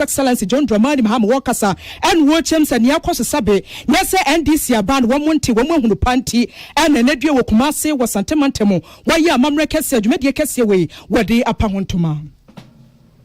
Excellency John Dramani Mahama Wakasa and Wochems and Yakos Sabe, Nessa and DC Aban, one Monty, one who panty, and an Edio Wokumase was Santamantemo, why ya Mamre Kessia, Media Kessia way, where they upon Tuma.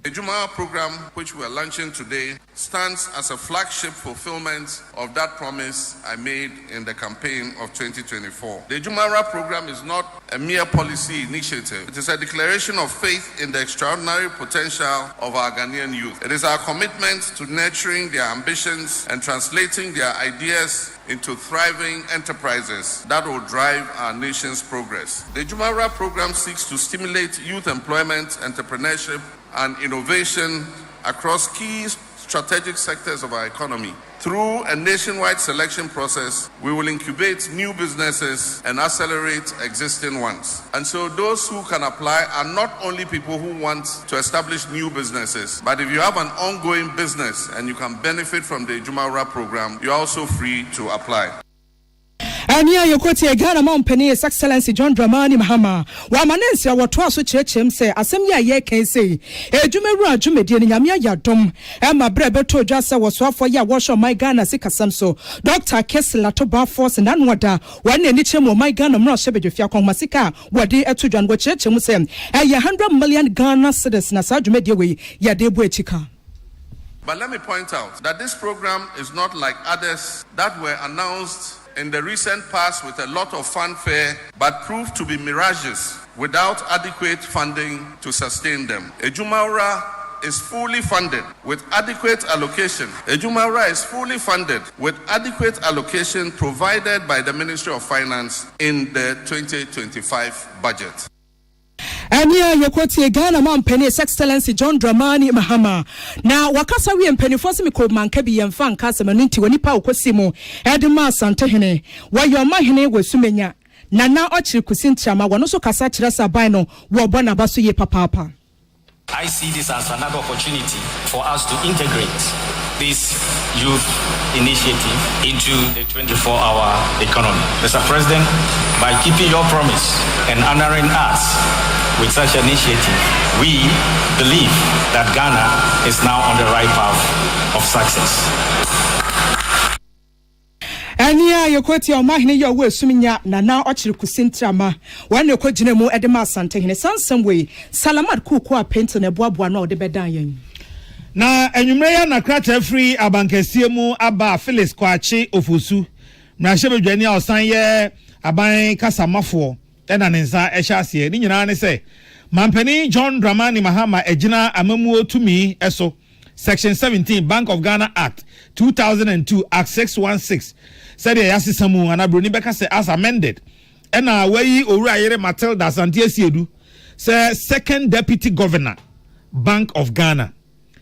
The Jumar program, which we are launching today, stands as a flagship fulfillment of that promise I made in the campaign of 2024. The Jumara program is not a mere policy initiative. It is a declaration of faith in the extraordinary potential of our Ghanaian youth. It is our commitment to nurturing their ambitions and translating their ideas into thriving enterprises that will drive our nation's progress. The Jumara program seeks to stimulate youth employment, entrepreneurship, and innovation across key strategic sectors of our economy. Through a nationwide selection process, we will incubate new businesses and accelerate existing ones. And so those who can apply are not only people who want to establish new businesses, but if you have an ongoing business and you can benefit from the Jumara program, you're also free to apply. And here you quote a Ghana Mount Penny, His Excellency John Dramani Mahama. Wamanensia, what was church him say, Assembly ye can say, a Jumera Jumedian Yamia Yadom, and my brother told Jassa was for ya wash on my Ghana Sikasamso, Dr. Kessler to bar force and unwater, one in each of my Ghana Mroshabed if Yakon Masika, what they at to John what church him say, a 100 million Ghana citizens, Nasajumedia way, Yadebwe Chika. But let me point out that this program is not like others that were announced in the recent past with a lot of fanfare, but proved to be mirages without adequate funding to sustain them. Ejumara is fully funded with adequate allocation. Ejumara is fully funded with adequate allocation provided by the Ministry of Finance in the 2025 budget. And here you quote a Ghana man penny, His Excellency John Dramani Mahama. Now, Wakasa we and penny for me called Mankabi and Fan Casamaniti when Nipa Cosimo, Edema Santehene, why your mahine was Sumenya. Nana Ochi Kusinchama, one also Casachasa Bino, Wabana Basuye Papa. I see this as another opportunity for us to integrate this youth initiative into the 24-hour economy. Mr. President, by keeping your promise and honoring us with such an initiative, we believe that Ghana is now on the right path of success. And here you quote your mahine your way suminya na now Ochi Kusintrama. When you quote Jinemo Edema Santehene, some way, Salamat Kukwa paint on a boabwa no de bedayen. Na enyumreya na kracha free abankesie mu aba Phyllis Kwachi Ofusu na shebe dwani osan ye aban kasamafo ena nensa ehyasie ni nyina ne se Mampeni John Dramani Mahama ejina amamuo tumi eso Section 17 Bank of Ghana Act 2002 Act 616 said yasisamu anabroni beka se as amended ena weyi owura yere Matilda Santiesiedu say second deputy governor Bank of Ghana.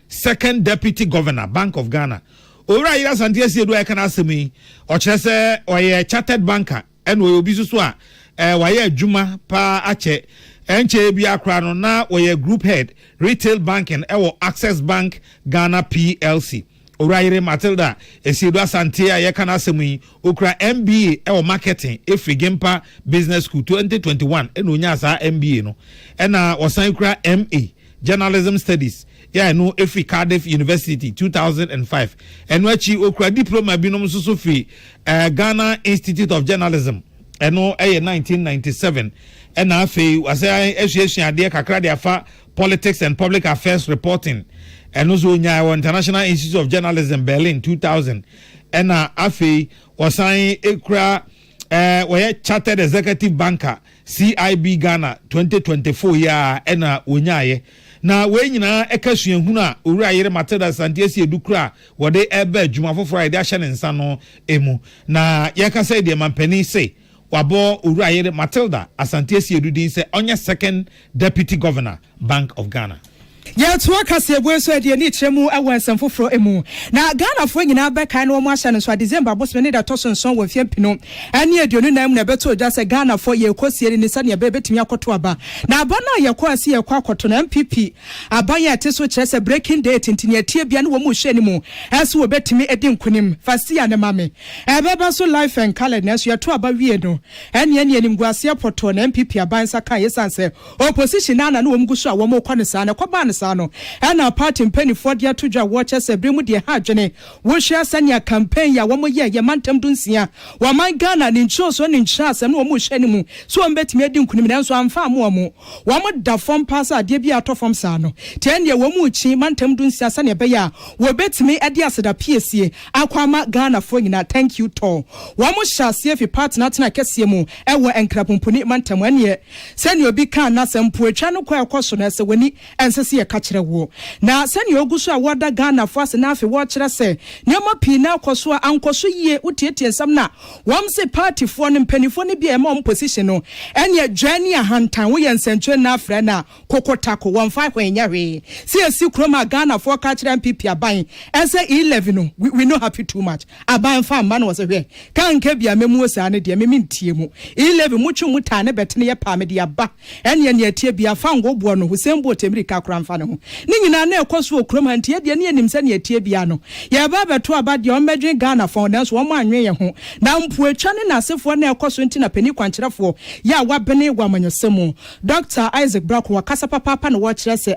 Second Deputy Governor, Bank of Ghana. Ora ira Santiesi edu eka na asemi o chese oye chartered banker and we obi so a waye adwuma pa ache enche bi akra no na oye group head retail banking ewo Access Bank Ghana PLC. Ora ire Matilda esiedu Santia ye kana asemi okra MBA ewo marketing Efrigempa Business School 2021 eno nya sa MBA no ena osan kra MA Journalism Studies. Yeah, no, Efri Cardiff University 2005. And wachi okra diploma binom so free Ghana Institute of Journalism. And no 1997. And afi was association ade kakra de afa politics and public affairs reporting. And also nya International Institute of Journalism Berlin 2000. And afi was ekra we chartered executive banker CIB Ghana 2024 ya ena onyaye. Na we nyina ekasuan hunu a owura yere Matilda Santiesiedu kra wode ebe adwuma foforo ide ahye ne nsa no emu na yeka say de mampani say wabo owura yere Matilda Santiesiedu din say onye second deputy governor Bank of Ghana. Ya tuwa kasi ebwe so edi ni chemu awa nsamfoforo emu. Na Ghana fo nyina beka na omo ahya no so December boss me da toso nson wa fiampino. Ani eduonu na emu na beto ja se Ghana fo ye kosie ni sane be betimi akoto aba. Na abana ye kwa asi ye kwa akoto na MPP. Abanya ate so kyerese breaking date ntini atie bia na wo mu hwe ni mu. Ese wo betimi edi nkunim. Fasi ya ne mame. Ebeba so life and calendar na so ye to aba wie no. Ene nimguase poto na MPP abansa kan yesanse opposition na wo mguso a wo mo kwa ne sa na kwa ba sano ana party mpanifo de atodwa watch se bremu de ha dwene wo hwia sanya campaign ya wo mo ye mantam dunsia wa man Ghana ni ncho so ni ncha asem no mo hwɛ ni mu so o betimi adi nkunim nanso amfa mo mo da form pass ade bi atofom sa no ten ye wo mu chi mantam dunsia sa ne be ya wo betimi adi aseda piesie akwama Ghana fo nyina thank you to wo mo hyase fi partner tena kese mu ewo enkrapompuni mantam ane se ne obi kan na sempo atwa no kwa ekoso na se wani ensese ye ka kire wo na se ne oguso a woda Ghana fo ase na afi wo kire se ne ma pi na akoso ankoso yie utietie nsam na wam se party fo ne mpanifo ne bia ma position no ene adwane ahantan wo ye nsentwe na afra na kokotako 15 kwenya hwe se esi kroma Ghana fo ka kire MPP aban ense 11 no we no happy too much aban fa ma no se hwe kan ka bia memu osa ne de memi ntie mu 11 muchu muta ne betene ye pa me de aba ene ne atie bia fa ngobo no Husembo Temirika kramfa ne ho ni nyina na ekoso okroma ntie de ne anim se ne atie bia no ye ba beto aba de o medwe Ghana fo na so o mo anwe ye ho na mpu atwa ne na asefo na ekoso nti na pani kwankyerefo ya wabene wamanyosemu Dr. Isaac Brako wakasa papa na watchre se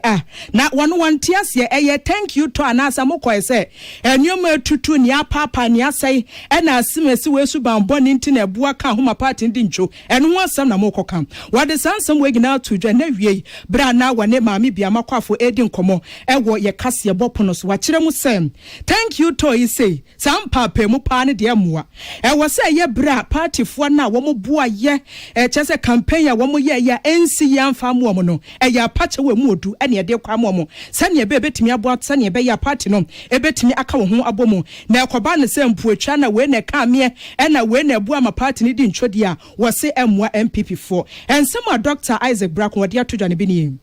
na wono wanti ase eye thank you to anasa mokoy se enyoma atutu ni apapa ni asai na asimesi wesu bamboni nti na ebua ka homa party ndi ncho eno ho asam na mokoka wade sansam wegina tudwa na wie bra na wane maami bia makwafo edi nkomo ewo ye kase bopono so wakire mu sem thank you to yi say sam papa mu pa ne de amoa ewo se ye bra party fo na wo mo bua ye chese campaign ya wo mo ye ya ensi ya mfa mo mo no ya pache we mu odu ene de kwa mo se ne be betimi aboa se ne be ya party no ebetimi aka wo ho abomu na ekoba ne se mpu atwa na we ne ka me na we na bua ma party ni di ntwodi a wo se emwa MPP4 ensema Dr. Isaac Brako wodi atodwa ne bi ni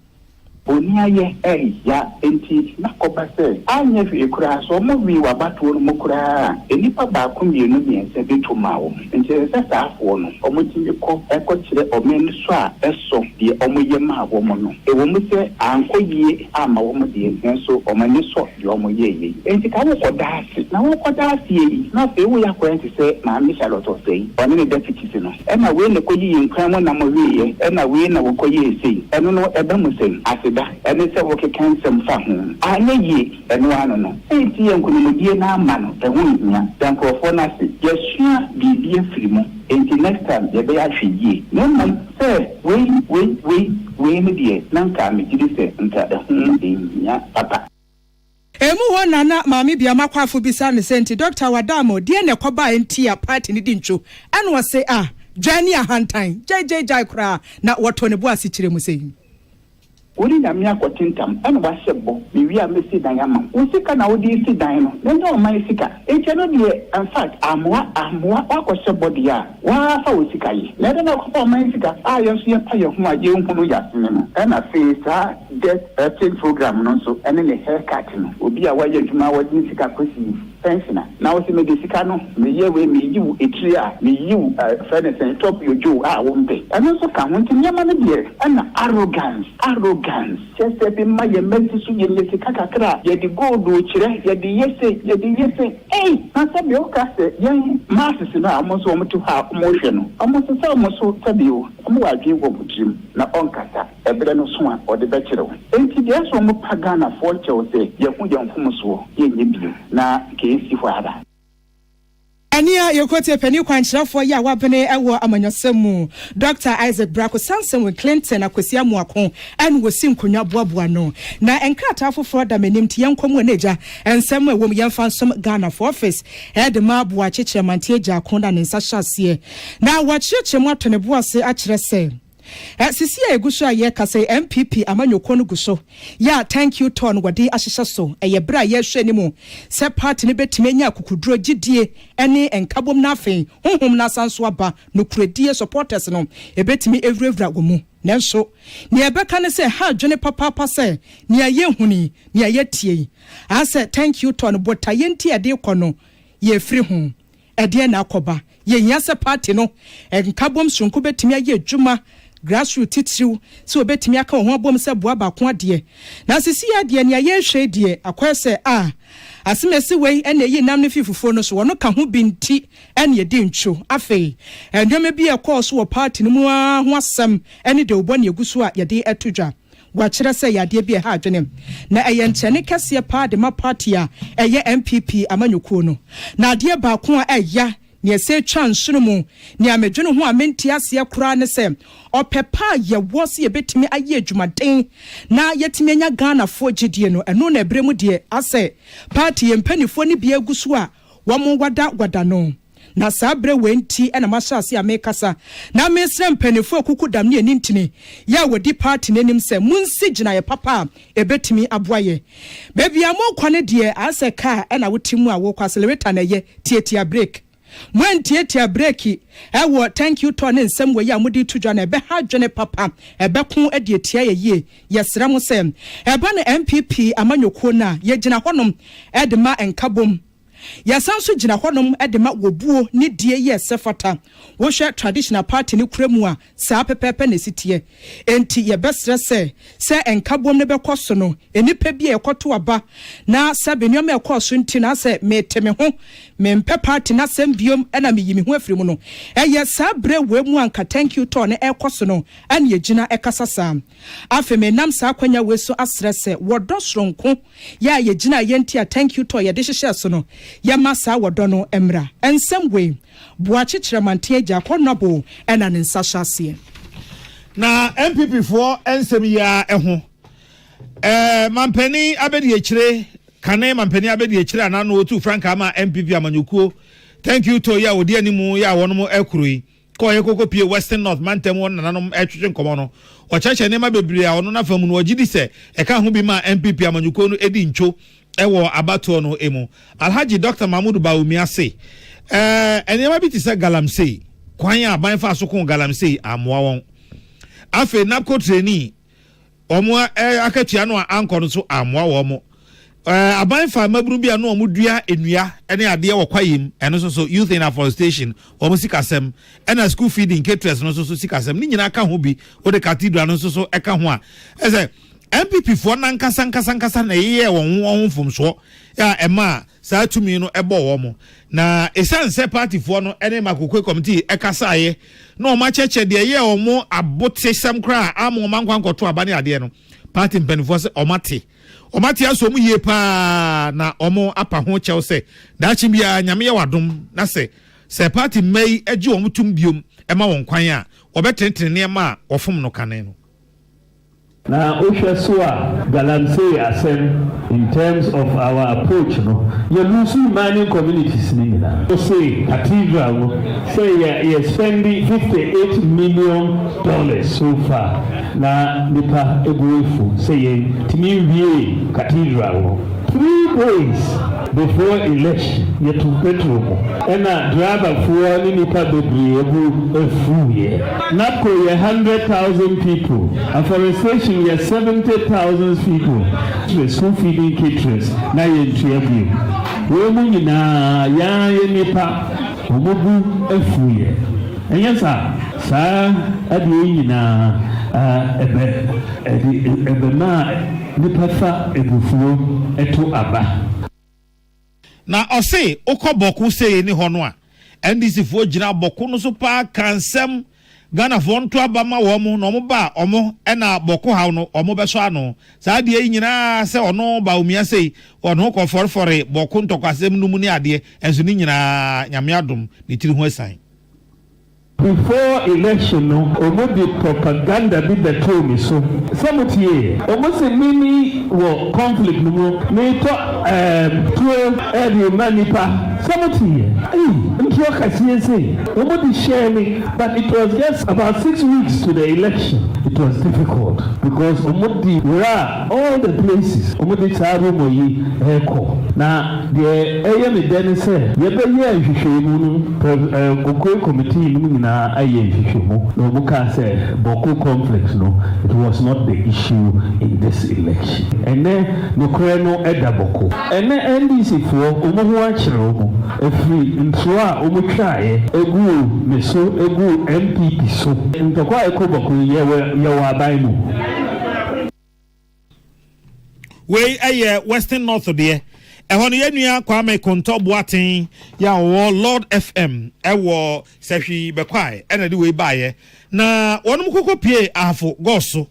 Oniaye ya enti na kobase anya fi ekura so mo wi wa batu no mokura enipa ba ko mienu miense betuma wo enti se saafo no omotimi ko ekokire omen so a eso de omoye ma wo mo no ewo mu se ankoyie ama wo mo de enso omani so de omoye yi enti ka wo kodase na wo kodase yi na fe wo ya kwenti se ma mi Charlotte sei oni ne deputy no e na we ne koyi nkran mo na mo wi e na we na wo koyi sei eno no ebe mu sei ene se wo keken sem fa ho anye eno ano no enti yankunimudie na ama no e ho nya dankrofo na se yesua bibie frimo enti next time ye be ahweye no man se we me die nanka me gidi se nta e ho nya papa emu ho nana maami bia makwafo bisa ne senti Dr. Wadamo die ne koba enti a party ni di ncho eno se dwane ahantan jj kra na woto ne bo asikyire mu sei Uri na mi akotintam eno ba sebo mi wi a mesi dan ama usika na odi si dan no nendo o man sika eche no de in fact amwa akosebo de a wa fa usika yi na de na ko man sika yeso ye pa ye ho aje nhunu yasene no na fe sa get a program no so ene ne haircut no obi a wa ye djuma wa din sika kosi pensioner na wo se me de sika no me ye we me yiwu etri a me yiwu fairness top yo jo wo mpe eno so ka ho ntinyama no de na arrogance just be my mentis you let kakra ye di gold o kire ye di yese na sabi o ka se ye masses na amoso o mtu ha motion no amoso sa amoso sabi o mo wadwe wo butrim na onkasa ebre no so a o de be kire wo enti de so mo pagana fo che se ye hu ye mfom so ye nyebio na ke si fo ada Ania yokote peni kwankyerefo ya wabene ewo amanyosemu Dr. Isaac Brako Samson with Clinton akosia muako en wosi nkonwa boaboa no na enkrata afoforo da menim tie nkomu neja ensem ewo yemfa nsom Ghana for office head ma boa cheche mantie ja konda ne nsa hyase na wacheche mu atone boase akire se sisi eguso aye kase MPP amanyoko no guso ya thank you ton wadi ahyehye so eye bra ye hwe ni mu se party ne betime nya akukuduro gidie ene enkabom na afen honhom na sanso aba no kuredie supporters no ebetime evrevra gomu nanso ne ebeka ne se ha dwene papa se ne aye huni ne aye tie ase thank you ton botaye nti ade kono ye free ho ede na akoba ye nyase party no enkabom sonko betime aye Jumar grassroots titiriw so obetimi aka ho abom se boa ba ko ade na sisi ade ne aye hwe de akwese asimesi wei ene yi nam ne fifufo no so wono ka ho binti ene ye di ntwo afei endweme bi e course wo party no mu ho asem ene de obone eguso a ye de etodwa wakyerɛ sɛ yadeɛ bi ha adwene na ɛyɛ nkyɛne kɛseɛ paa de ma party a ɛyɛ MPP amanyɔkuo no na adeɛ baako a ɛya ne ɛsɛ twa nsono mu ne amedwene ho a menti aseɛ koraa ne sɛ ɔpɛpa yɛwɔ se yɛbɛtumi ayɛ adwumaden na yɛtumi anya Ghanafoɔ gyidie no ɛno na ɛbrɛ mu deɛ asɛ party yɛmpanifoɔ ne bia gu so a wɔn wada no na saa brɛ wenti ɛna mahyɛ ase a mekasa na mesrɛ mpanifoɔ kuku dam ne anintini yɛ wɔdi party n'anim sɛ munsi gyina yɛ papa a ɛbɛtumi aboa yɛ baabi a mokɔ ne deɛ asɛ kaa ɛna wotimu a wokɔ accelerator na ɛyɛ tietia break Mwantiatia breki ewo thank you to ne nsɛm wɔ yi a mudi to dwa na ɛbɛha dwene papa ɛbɛko adi etia ye yɛsrɛ mo sɛ ɛba ne MPP amanyɔkuo na yɛgyina hɔnom ɛde ma nkabom yɛsan so gyina hɔnom ɛde ma wobuo ne die yɛ sɛfata wohwɛ traditional party ne kura mu a saa pɛpɛpɛ na sitie enti yɛbɛsrɛ sɛ nkabom ne bɛkɔ so no enipa bi ɛkɔto aba na sɛ benwom ɛkɔ so nti na sɛ meteme ho mempɛ party na sɛm biom ɛna meyimi ho afiri mu no ɛyɛ saa brɛ wɔ mu anka thank you to ne ɛkɔ so no ɛne yɛgyina ɛkasa saa afi me nam saa kwanya we so asrɛ sɛ wɔdɔ soronko yɛ a yɛgyina yɛnti a thank you to yɛde hyehyɛ so no yɛma saa wɔdɔ no emra ensɛm we boakyekyerɛ mantie gya kɔnɔbo ɛna ne nsa hyɛaseɛ na MPP for ensɛm ya ɛho mampani abɛdi akyire kane mampani abɛdi akyire anano otu franka ama MPP amanyɔkuo thank you to ya odi animu ya wɔnom ɛkuroi kɔ yɛ kokɔ pie Western North mantem wɔn nananom ɛtwetwe nkɔmɔ no ɔkyɛkyɛ nneɛma bebree a ɔno na fam no ɔgye di sɛ ɛka ho bi ma MPP amanyɔkuo no edi ncho ɛwɔ abato no emu Alhaji Dr. Mahmoud Bawumia ase nneɛma bi te sɛ galamsey kwan a ban fa so ko galamsey amoa wɔn afe napco trainee ɔmo akatua no a ankɔ no so amoa wɔn aban fa maburu bi ano ɔmo dua enua ɛne adeɛ wɔ kwayem ɛno so youth in afforestation ɔmo sikasɛm ɛna school feeding caterers no so sikasɛm ne nyina ka ho bi o de cathedral no so ɛka ho a ɛsɛ MPP for nankasa na yeye wɔn fomso ya ɛma saa tumi no ɛbɔ wɔn na esan sɛ party for no ɛne makokwe committee ɛkasaye na ɔma kyɛkyɛ de yeye wɔn abote sam kra ama ɔma nkwankoto abane adeɛ no party mpanifo sɛ ɔmate aso mu yie pa na ɔmo apa ho kyɛw sɛ daakye bia nyame yɛ wadom na sɛ party mai agye wɔn tum biom ɛma wɔn kwan a ɔbɛtentene nneɛma a ɔfom no kane no na ohwɛ so a galamsey asɛm in terms of our approach no yɛlusu mining communities ne nyinaa so say cathedral no sɛ yɛ spending $58 million so far na nipa eguefu sɛ yɛ timi wie cathedral no 3 days before election yɛtu petro mo ɛna driver foɔ ne nipa bebree efu yɛ napco yɛ 100,000 people afforestation yɛ 70,000 people the school feeding caterers na yɛ ntua bio wɔn mu nyinaa yɛn nipa wɔn bu efu yɛ ɛnyɛ saa adeɛ nyinaa ɛbɛ ma nipa fa ebufuo ɛto aba. Na ɔse okɔ bɔko sei ne hɔ no a NDC fo gyina bɔko no so pa kansɛm Ghana fo nto aba ma wɔn na ɔmo ba ɔmo ɛna bɔko haw no ɔmo bɛso ano saa deɛ yi nyinaa sɛ ɔno Bawumia sei ɔno kɔ fɔrfɔre bɔko ntɔkwasɛm no mu ne adeɛ ɛnso ne nyinaa nyame adom ne tiri ho asan. Before election, omo di propaganda bi beto mi so. Samutie, omo se mini wo conflict no me to tuo manipa. Samutie, ntio kasiye say. Omo di share me, but it was just about 6 weeks to the election. It was difficult because omo di were all the places. Omo di saru mo yi eko. Na the me den say, ye be ye hwehwemu no kokoi committee no na aye hwehwemu no muka say boko conflict no it was not the issue in this election ene no kure no eda boko ene NDC fo omo ho akyere omo efri ntro a omo twae egu meso egu MPP so ntokwa ekoboko ye wa aban mu we aye Western North there ɛhɔ no yɛnua Kwame Konto Boaten ya wɔ Lord FM ɛwɔ sɛhwi bɛkwae ɛna de wei baayɛ na wɔnom kokɔ pie ahafo gɔso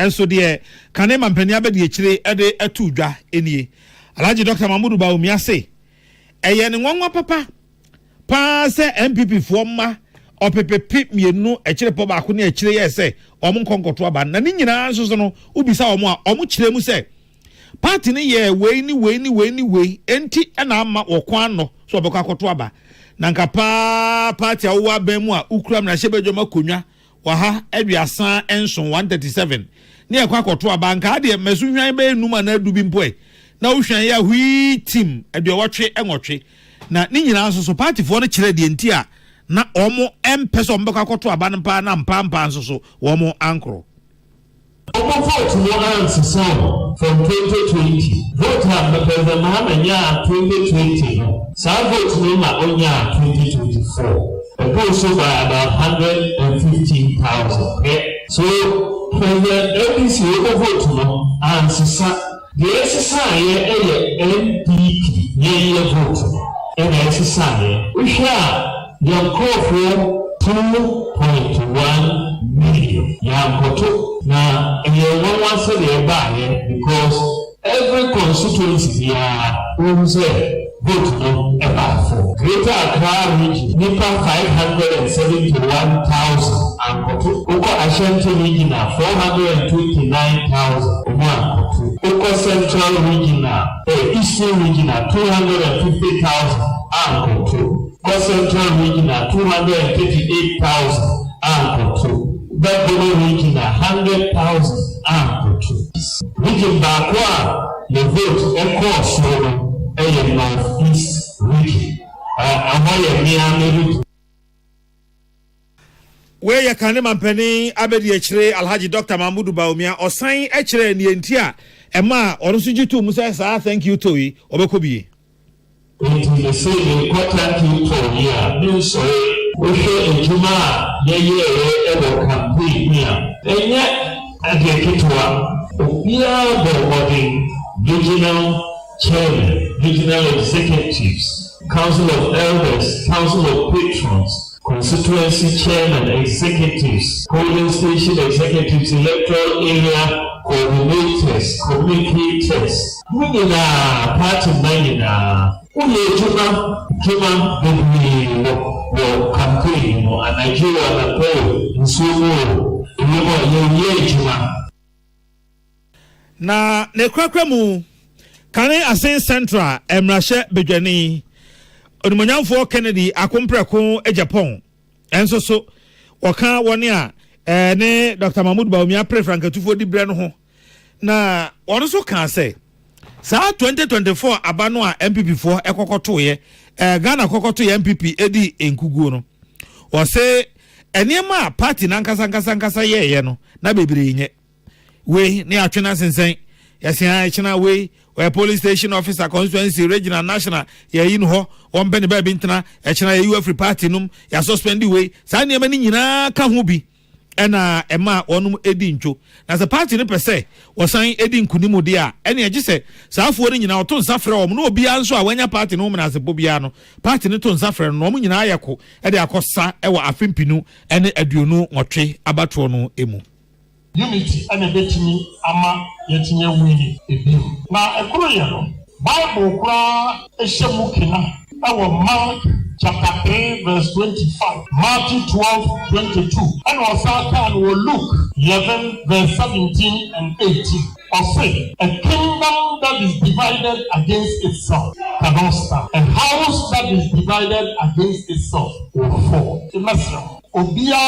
enso de kane mampani abedi echire ede atu dwa enie Alhaji Dr. Mahmoud Bawumia say eye ne nwanwa papa pa se MPP fo ma opepepe mienu echire po ba ko ne echire ye se omo nkonkoto aba na ni nyina nso no ubisa omo a omo chire mu se party ne ye we ni enti na ama wokwan no so obekọ akoto aba na nka pa party a wo aban mu a ukura na hyebedwoma konwa wa ha aduasa enso 137 ne ekọ akoto aba nka ade mesu hwan be numa na adu bi mpoe na wo hwan ya hui team aduawotwe enwotwe na ni nyina nso so party fo no kire de enti a na omo empese ombekọ akoto aba npa na mpa nso so omo ankro vote no answer so from 2020 vote have President Mahama nya 2020 so vote no ma onya 2024 it goes so by about 115,000 so President ABC vote no answer the exercise ye NPP ye vote and exercise we share the call for 2.1 million Yankoto na one say the buy because every constituency vote no about for Greater Accra region nipa 571,000 Ankoto Oko Ashanti region 429,000 Ankoto Oko Central region Eastern region 250,000 Ankoto Oko Central region 238,000 Ankoto Babylon region 100,000 Ankoto region Bakwa the vote echo so North East region. Where ya kane mampani abedi echire Alhaji Dr. Mahmoud Bawumia osan echire ni enti a ema orusu jitu musa sa thank you to yi obekobie. Enti le say the thank you to ya ni so we show Jumar ye ewo campaign here. Enye adeketwa obia the regional chairman, regional executives, council of elders, council of patrons, constituency chairman, executives, polling station executives, electoral area coordinators, communicators. Mwenye party na ule juma wo campaign mo a Nigeria na po nsumo ye juma. Na ne kwakwa mu Kane Asen Central Emrashe Bedwani Onimonyamfo Kennedy akompreko Japan enso so waka woni a ne Dr. Mahmoud Bawumia prefrankatufo di bre no ho na wonu so kan say sa 2024 abano a MPP fo ekokoto ye Ghana kokoto ye MPP edi enkuguo no o say enema party nankasa ye no na bebere nye we ne atwena sensen yasia china we police station officer constituency regional national ya yin ho on be ne ba bi ntena china ya UF party num ya suspend we sa ne mani nyina ka ho bi ena ema onum edi ntwo na se party ne pese wosan edi nkunimu de a ene agi se saafo ne nyina oto nsafre om na obi anso a wanya party no na se bobia no party ne to nsafre no om nyina ayeko e de akosa e wa afempinu ene aduonu nwotwe abato no emu unity and a betting ama yetinye wini ebi na ekoro ye no Bible kura eshemukina our Mark chapter 3 verse 25 Matthew 12:22 and also can we Luke 11 verse 17 and 18 or say a kingdom that is divided against itself cannot stand. A house that is divided against itself will fall. Obia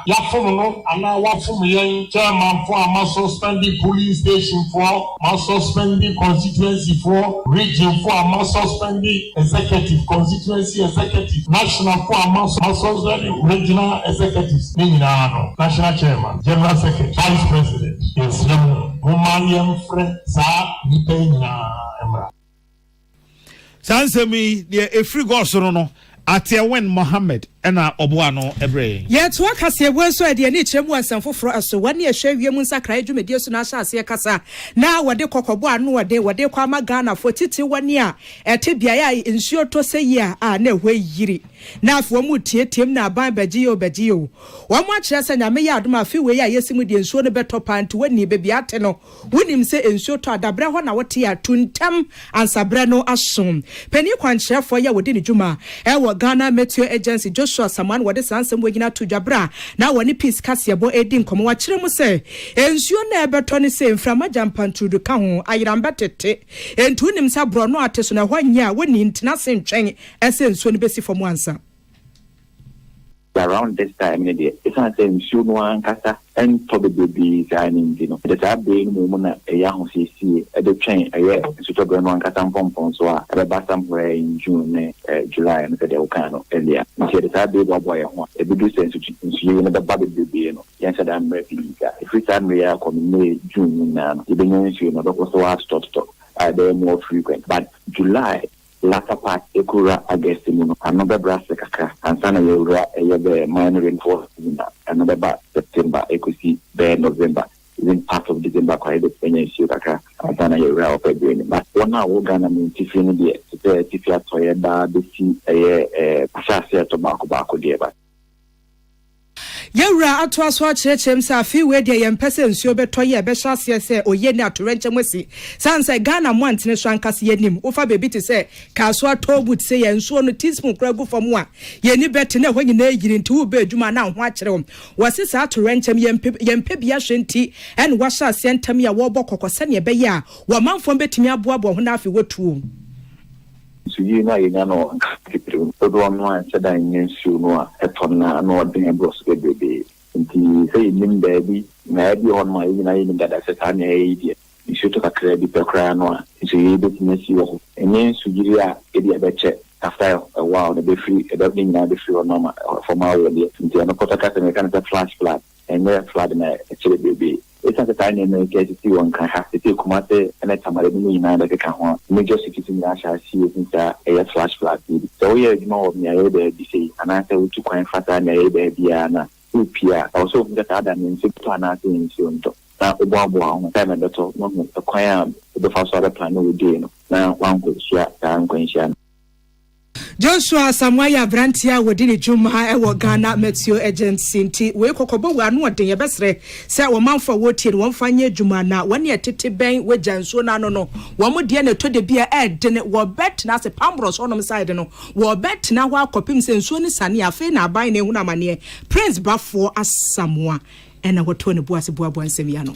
ya fomo no ana wa fomo yen chairman for ama suspending police station for ma suspending constituency for region for ama suspending executive constituency executive national for ama suspending regional executives ni na no national chairman general secretary vice president is Romanian friend sa ni pe na emra sansemi de efri go so no Atiawen Mohammed ena oboa no ebre ye to akase ebo so ade ni chemu ansam foforo aso wani ehwe wiem nsakra edwumedie so na ahase kasa na wode kokobo anu wode kwa magana fo titi wani a ete bia ya nsuo to seyi a na ehwe yiri na afo mu tietiem na aban bagiyo wo mo akire se nyame ya adoma afi we ya yesimu die nsuo no beto pant wani bebi ate no wonim se nsuo to adabre ho na wote ya tuntam ansabre no asom pani kwankyerefo ya wodi ni dwuma wo Ghana Meteo Agency Joshua Saman wode sansem wogina to dwabra na woni peace kasebo edi nkomo wa kire mu se ensuo na ebeto ne se mframa jampantrudu ka ho ayiramba tete entu nim sa bro no ate so na hwanya woni ntina se ntwen ese ensuo ne besi fo mu ansa. Around this time, it's not saying soon one casa and probably be signing, the tab being woman a young CC at the train a year, so to one casa pompon, so at about somewhere in June, July, and the Akan earlier. The tab be boy, a big sense of you and the body baby, yes, I'm ready. If we time we are coming May, June, now, the beginning, you know, also have stop. They're more frequent, but July. Latter part ekura against another brass kaka and sana yura a minor reinforcement another bar September equity by November even part of December quite the penny kaka and sana yura of February but one now Ghana mean tiffin the tifia toyeda the sea a pasha tobacco dear but Yewra atwa so akyerɛkyerɛm sɛ afi we de yɛmpɛsɛ nsuo bɛtɔ yɛ bɛhyɛ aseɛ sɛ oye ne atorenkyɛ mwesi sanse Ghana mo antene so ankase yɛnim wofa bebi te sɛ kaso atobut sɛ yɛ nsuo no teaspoon kura gu fam a yɛni bɛte na hɔ nyina yiri nti wo ba adwuma na ho akyerɛ wo wɔse sa atorenkyɛm yɛmpɛ bia hwɛ nti ɛne wahyɛ aseɛ ntam ya wɔbɔ kɔkɔ sɛ ne bɛyɛ a wɔmanfo betumi aboaboa ho na afi wotuo so you know people don't want to die in no etona no den bros baby nti say nim baby na bi on my you that I said an idea you should take a credit per cry no so you be to wo enen sugiri a e dia be check after a while the be free e don't need the free normal for my way nti no pota ka me kan flash flood and me flood na e baby it's at the time in case you one can have to take comate and it's somebody in the can major security national see a flash flood so yeah you know me I be say and I say we too quite fast and I be na upia also that other means to an so na obo time and to no kwanya the first other plan we do na one go share and kwanya Joshua Samwaya Brantia wodini Jumar ewo Ghana Meteo Agency nti we kokobo wa anu oden ye besre se wo manfo wotie wo mfanye Jumar na wone etete ben we janso na no wo mo de na to de bia edene wo bet na se pambros onom side no wo bet na ho akopim se nsuo ni sane afi na aban na hu na mane Prince Bafo Asamoa ena woto ne boase boabo nsem ya no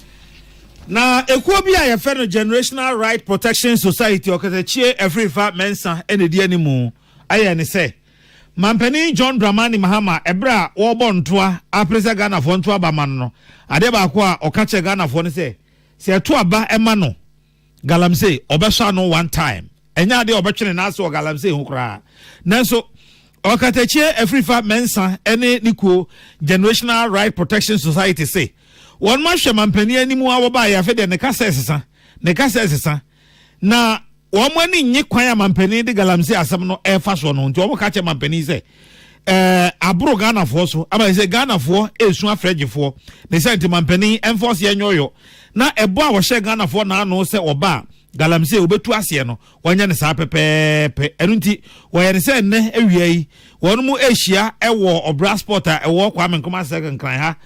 na ekuo bi a ye no Generational Right Protection Society okatachie Afrifa Mensa ene di animu aye ne se mampani John Dramani Mahama ebra wo bontoa apresa Ghana fo ntoa ba man no ade ba ko a okache Ghana fo ne se eto aba ema no galamsey obesha no one time enya ade obetwene na so galamsey hu kra nanso okatachie Afrifa Mensa ene nikuo Generational Right Protection Society say one ma hwe mampani animu a wo ba ya fe de ne kasa esesa na one money nye kwanya mampani de galamsey asem no efa so no nti omo ka che mampani se abro Ghana fo so aba se Ghana fo esu afragefo ne se nti mampani enforce ye nyoyo na ebo a wo hye Ghana fo na no se oba galamsey obetu ase no wanya ne sa pepepe enu nti wo ye ne se ne awia yi wonu mu ehia ewo obra sporta ewo kwa menkoma second clan ha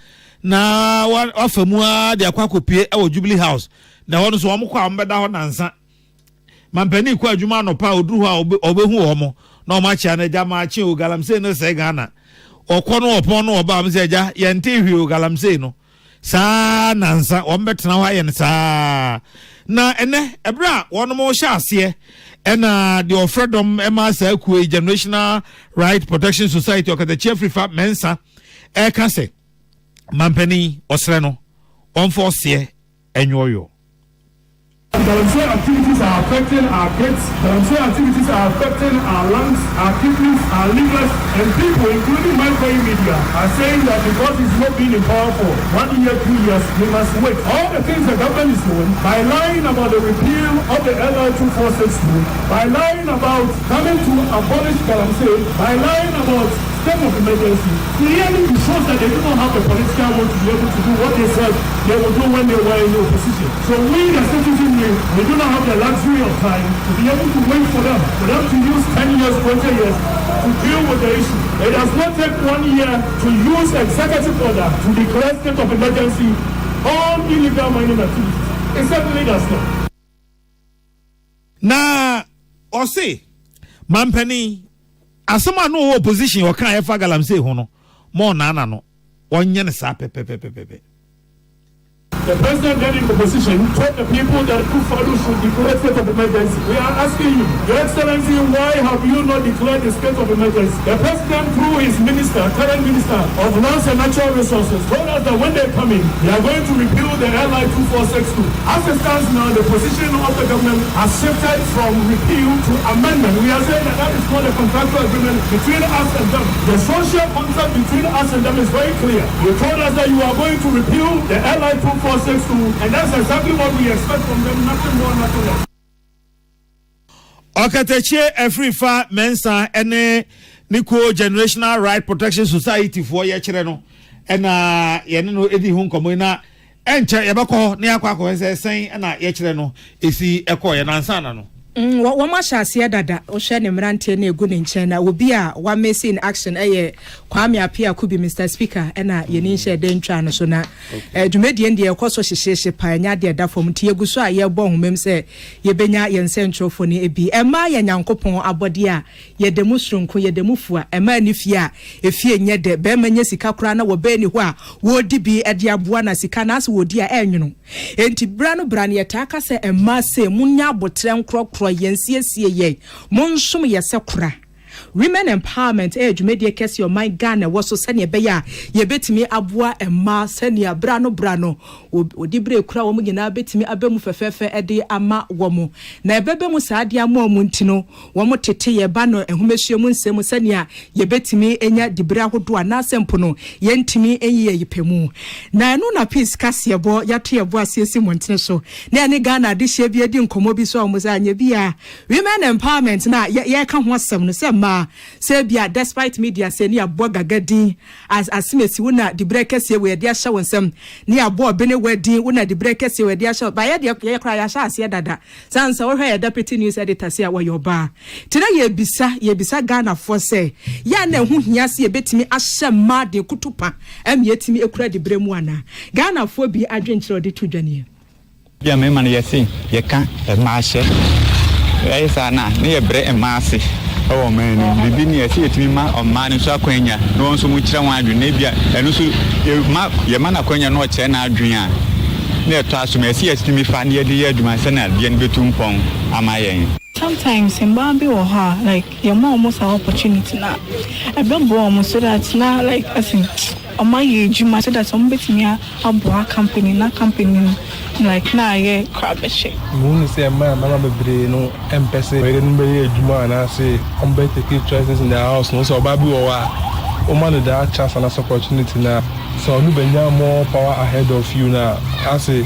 na wa famu a de akwakopie ewo Jubilee House na wono so wo mkwa ambeda ho nansa mampani kwa adwuma no pa oduru ha obehu omo na o ma chia na jama chi o galamsey no se Ghana okọ no opon no oba am se ja ye nte hwi o galamsey no sa nansa o mbetena ho aye ne sa na ene ebra wono mo hya ase ena the ofredom ema sa ku Generational Right Protection Society okata chief Afrifa Mensa e ka se mampani osre no onforce enyoyo Galamsey activities are affecting our kids. Galamsey activities are affecting our lungs, our kidneys, our livers, and people, including mainstream media, are saying that because it's not being in power for 1 year, 2 years, we must wait. All the things the government is doing, by lying about the repeal of the LR 246 rule, by lying about coming to abolish Galamsey, by lying about state of emergency clearly shows that they do not have the political will to be able to do what they said they would do when they were in the opposition. So we, the citizenry, we do not have the luxury of time to be able to wait for them to use 10 years, 20 years to deal with the issue. It does not take 1 year to use executive order to declare state of emergency on illegal mining activities. It certainly does not. Na ose mampani asema no opposition o kan efa galamsey ho no mo na no onye ne sa pepepepepe. The president then in opposition told the people that Kufalu should declare state of emergency. We are asking you, Your Excellency, why have you not declared the state of emergency? The president, through his minister, current minister of lands and natural resources, told us that when they come in, they are going to repeal the LI 2462. As it stands now, the position of the government has shifted from repeal to amendment. We are saying that that is not a contractual agreement between us and them. The social contract between us and them is very clear. You told us that you are going to repeal the LI 2462. And that's exactly what we expect from them, nothing more, nothing less. Okateche Afrifa Mensa ene Nico Generational Right Protection Society for ye chere no ena ye no edi hu nkomo na enche ye bako ne akwa ko sen ena ye chere no esi ekọ ye nansa na no Wama shasiya dada oshe ne mrante ne egu ne nchen na obi a wa mesi in action eye Kwame Appiah Kubi Mr Speaker ena yeni nhye de ntwa no so na dwumedie ndie ekoso hyehyehye pa nya de da fom tie gu so a ye bo homem se ye benya ye nsentrofo ne ebi ema ye nyankopon abode a ye de musronko ye de mufua ema ni fie a efie nye de be manya sika kura na wo be ni ho a wo di bi e de aboa na sika na se wo di a enwunu enti bra no bra ne ye ta aka se ema se munya abotre nkrokro yensiesie ye monsom ye sekura women empowerment dwumedie kese o my Ghana wo so sene be ya ye betimi aboa emma sene bra no odi bre kura wo mugina betimi abemu fefefe ede ama wo mo na ebebe mu saade ama mu ntino wo mo tete ye ba no ehumesue mu nsem sene ye betimi enya dibre ahodo ana sempo no ye ntimi enyi ye yipemu na eno na peace kase bo yato ye bo asiesi mu ntine so na ne Ghana de hye bi edi nkomo bi so mo za nya bia women empowerment na ye ka ho asem no se ma say bia despite media say ni abo gagadin as asimesi wona di breakers we de ahya wonsam ni abo bene wadin wona di breakers we de ahya ba ye de ye kra ya hya ase dada sansa wo hwe deputy news editor say wo yoba tira ye bisa Ghana for say ya na hu hia se ye betimi ahya ma de kutupa em yetimi ekura di bremu ana Ghana for bi adwenkyere de tudwane bia me man ye sin ye kan ma hye e sa na ne ye bre ma ase oh man bibi ni esi etimi ma o ma ni so akwanya no nso mu kire wan adwene bia eno so ye ma na akwanya no che na adwen a na eto aso ma esi etimi fa ne ye de ye adwuma se na bia ne betum pon amayen sometimes in Bambi or her like your mom almost an opportunity now I don't go so that now like I think on my age you so that some bit me a company na company like na ye crab shit moon say mama bebre no empese we didn't be Jumar na say on be take choices in the house no so Babi or o man that chance and opportunity na so no benya more power ahead of you now I say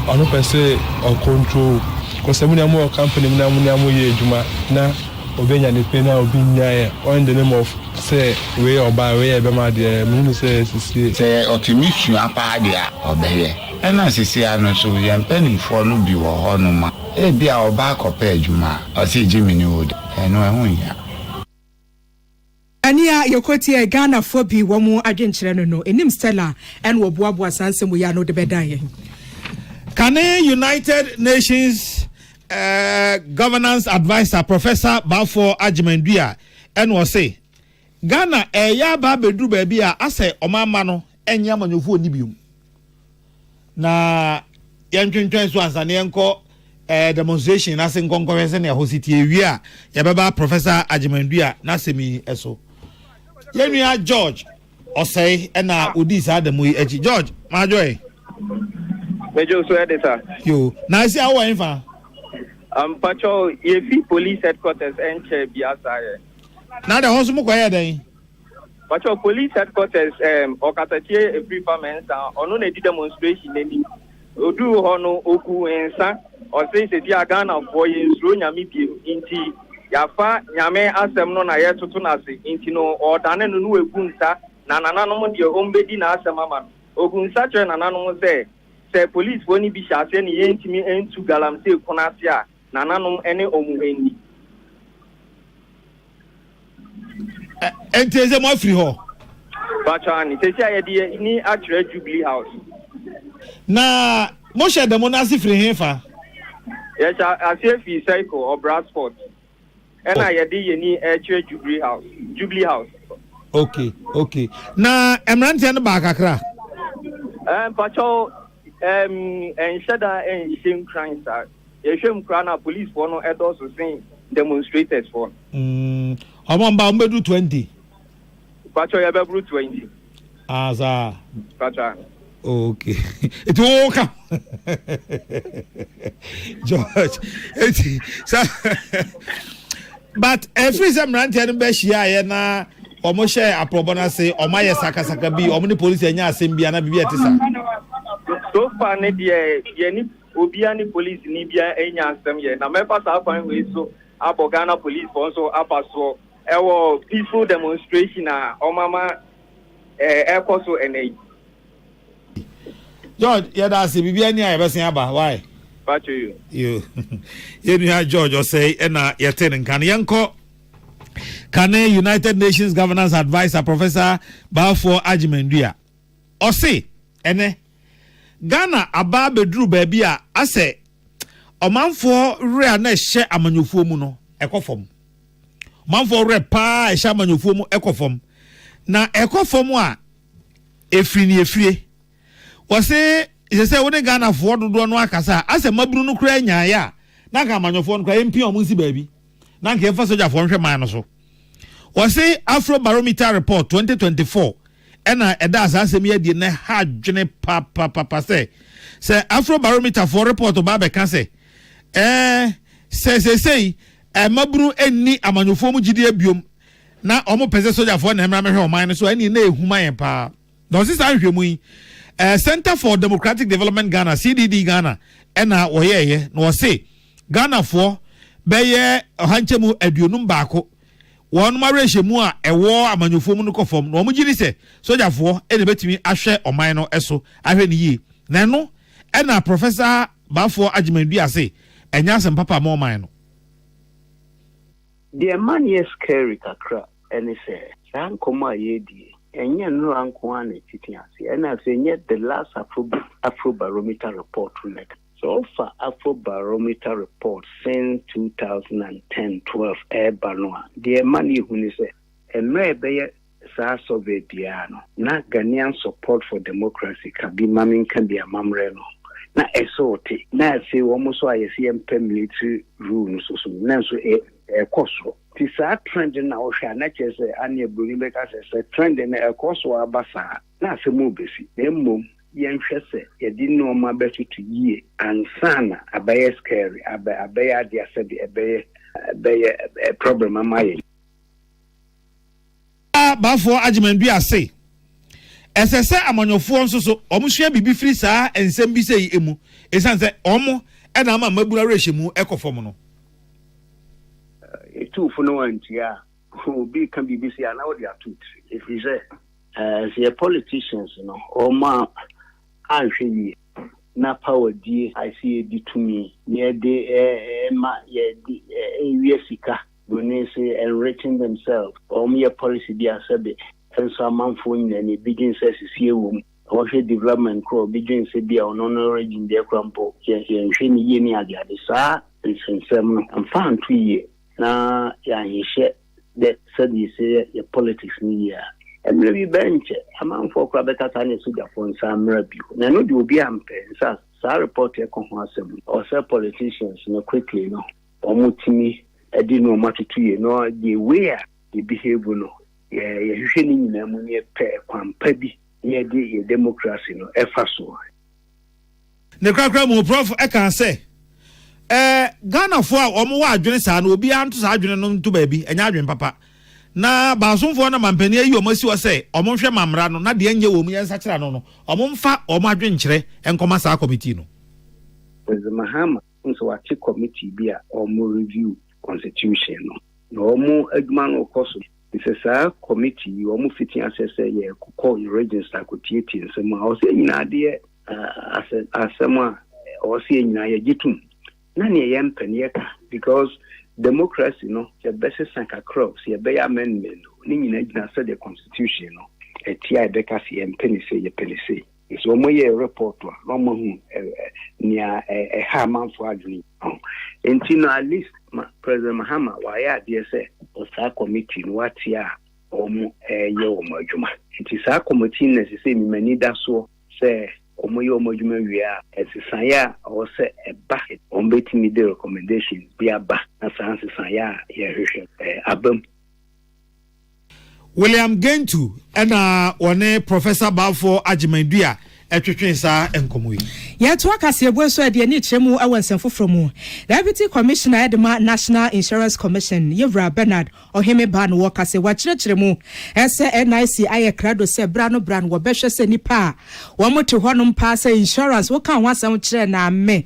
on no say or control because we more company na ye Jumar na obenya ne pe na obinya on the name of say we or by we be ma de moon say optimism apa dia obeye ena sisi ano so yan penny for no bi wo ho no ma e bia oba akopa adwuma o se Jimmy wood eno ehun ya ania yokoti Ghana for bi wo mu adwenkyere no enim Stella en wo boaboa sansem ya no de bedan Kane United Nations governance advisor Professor Bafo Ajimandua en wo say Ghana ya ba bedru ba bia ase omama no enya manyofo ni bium na yantwentwen so ansane enko demonstration na se nkonkonwese na hositi ewia ya baba Professor Ajimandua na semi eso yenua George osei na odi sa adamu eji George majoy mejo so editor yo na si awo enfa patrol yefi police headquarters enche biasa na the hospital ko yeden patrol police headquarters okatatie every farmers ono na di demonstration nani odu ho no oku ensa o say se dia Ghana for yin sro nyame bi inti yafa nyame asem no na yetutu na se inti no odane no no egunsa na nananom de ombedi na asem ama ogunsa che nananom se police woni bi sha se ne yentimi entu galamse kunase a nananom ene omuheni enteze mo afiri ho bachani tesi ayede ni atre Jubilee House na mo she demo na asifiri hefa yes asefi cycle or Bradford and I yedi ni atre Jubilee House okay na emrante no ba kakra pacho enshada shame crimes are shame crana police for no edos saying demonstrators for Omamba umbedu 20 pacho ya bebru 20 aza pacha okay it won't come George but every time rante no be shia na omo share aprobona say oma ye sakasaka bi omo ni police enya asem bia na bibia tisa so far ne de ye ni obia ni police ni bia enya asem ye na me pass afan we so abogana police for so apaso ewo peaceful demonstration na omama ekoso enei George ya da se bibia ni ayebesen aba why pacho you you George say na yeten kan yanko Kane United Nations Governance Advisor Professor Balfour Agimendua Ose ene Ghana aba bedru baabi a ase omanfo re na hye amanyofo mu no ekofom omanfo re pa hye amanyofo mu ekofom na ekofom a efiri wose ise woni Ghana fo dodo no akasa ase maburu no kura nyaaya na ka amanyofo no kura empi omu nsi baabi na nke fa soja fo nhwe man no so wose Afro Barometer Report 2024 ena eda asasem ye di na ha dwene pa se Afro Barometer for report ba be ka se say maburu enni amanyofo mu gidi abiom na omo pese soja fo na emra mehwe oman so eni na ehuma yen pa don sisa hwemu yi Center for Democratic Development Ghana CDD Ghana ena woyeye na wo se Ghana fo beye ohanchemu aduonum baako won marehye mu a ewo amanyofo mu no kofom na omo gidi se soja fo ene betimi ahwe oman no eso ahwe ni yi na no ena Professor Balfour Agimendua say enya sem papa mo man no the man is scary kakra ene say san koma yedi enye no anko an titiase ena say nye the last Afro Barometer report like so far Afro Barometer report since 2010-12 Banoa the man who ni say enwe be sa survey biano na Ghanaian support for democracy can be mamin can be amamre no na esote na say wo so ayesi military rule so na so ekoso ti sa trend na o hwa na chese ane ebuni be ka se trend na ekoso abasa na se mo besi emmom yenhwe se yedi no ma betutu yie ansana abaye scary abaye adia se de abaye problem amaye Balfour Agimendua say esese amanyofo nso so omuhwe bibi firi saa ensem bi sei emu esanse omo e na ama mabura rehye ekofom no etu fu no antia obi kan bibi sei ana odi atut if we say the politicians no oma anhwe yi na power die I see di to me near de ma ye di sika when say enriching themselves your policy dia sabe and so amanfo nyane begin says see wom or development crow begin say be on region there crampo ye nhwe ye ni ade sa nsensem am fan 2 year na ya hye that said you say your politics ni ya and maybe bench amanfo kwa betata ne suja for samra bi na no de obi ampe sa report e ko ho asem or say politicians no quickly no omutimi edi no matutu ye no the way they behave no ye hwehwe ni na mu ne pe kwampa bi ye de democracy no efa so ne krakra mu prof Akan say Ghana fo a omo wa adwene sa na obi anto sa adwene no nto ba bi enya adwene papa na baasomfo na mampani ayi omasi wo say omo hwe mamra no na de enye wo mu yensa kira no omo mfa omo adwene kyere enkoma sa committee no Mahama nso wa chi committee bi a omo review constitution no omo adwuma no koso isa committee omo fitting assess ye call register ko tietie nsem a o se nyina de asema o se nyina ye gitum na ne ye mpane ka because democracy no the best sanka cross ye be amendment ni nyina gina say the constitution no etia be ka se ye mpane se ye pele se so mo ye report no mo hu nia ha manfo adwini enti at least President Mahama why dey say o sa committee no watia omo ye omo adwuma enti sa committee na se mi mani da so say omo ye omo adwuma wi a esisan ya o say eba ombetimi de recommendation bi aba na san sisan ya ye hwehwe abam William Gentu and one Professor Balfour Ajimandua etwetwensa enkomo yi yeto akase eboso de ani chemu awansanfo from Deputy Commissioner Edema National Insurance Commission Yevra Bernard oheme ban wo kase wa kirekiremu ese NIC aye krado se brano wo behwe se nipa wo mote honum pa se insurance wo kan wasam kire na me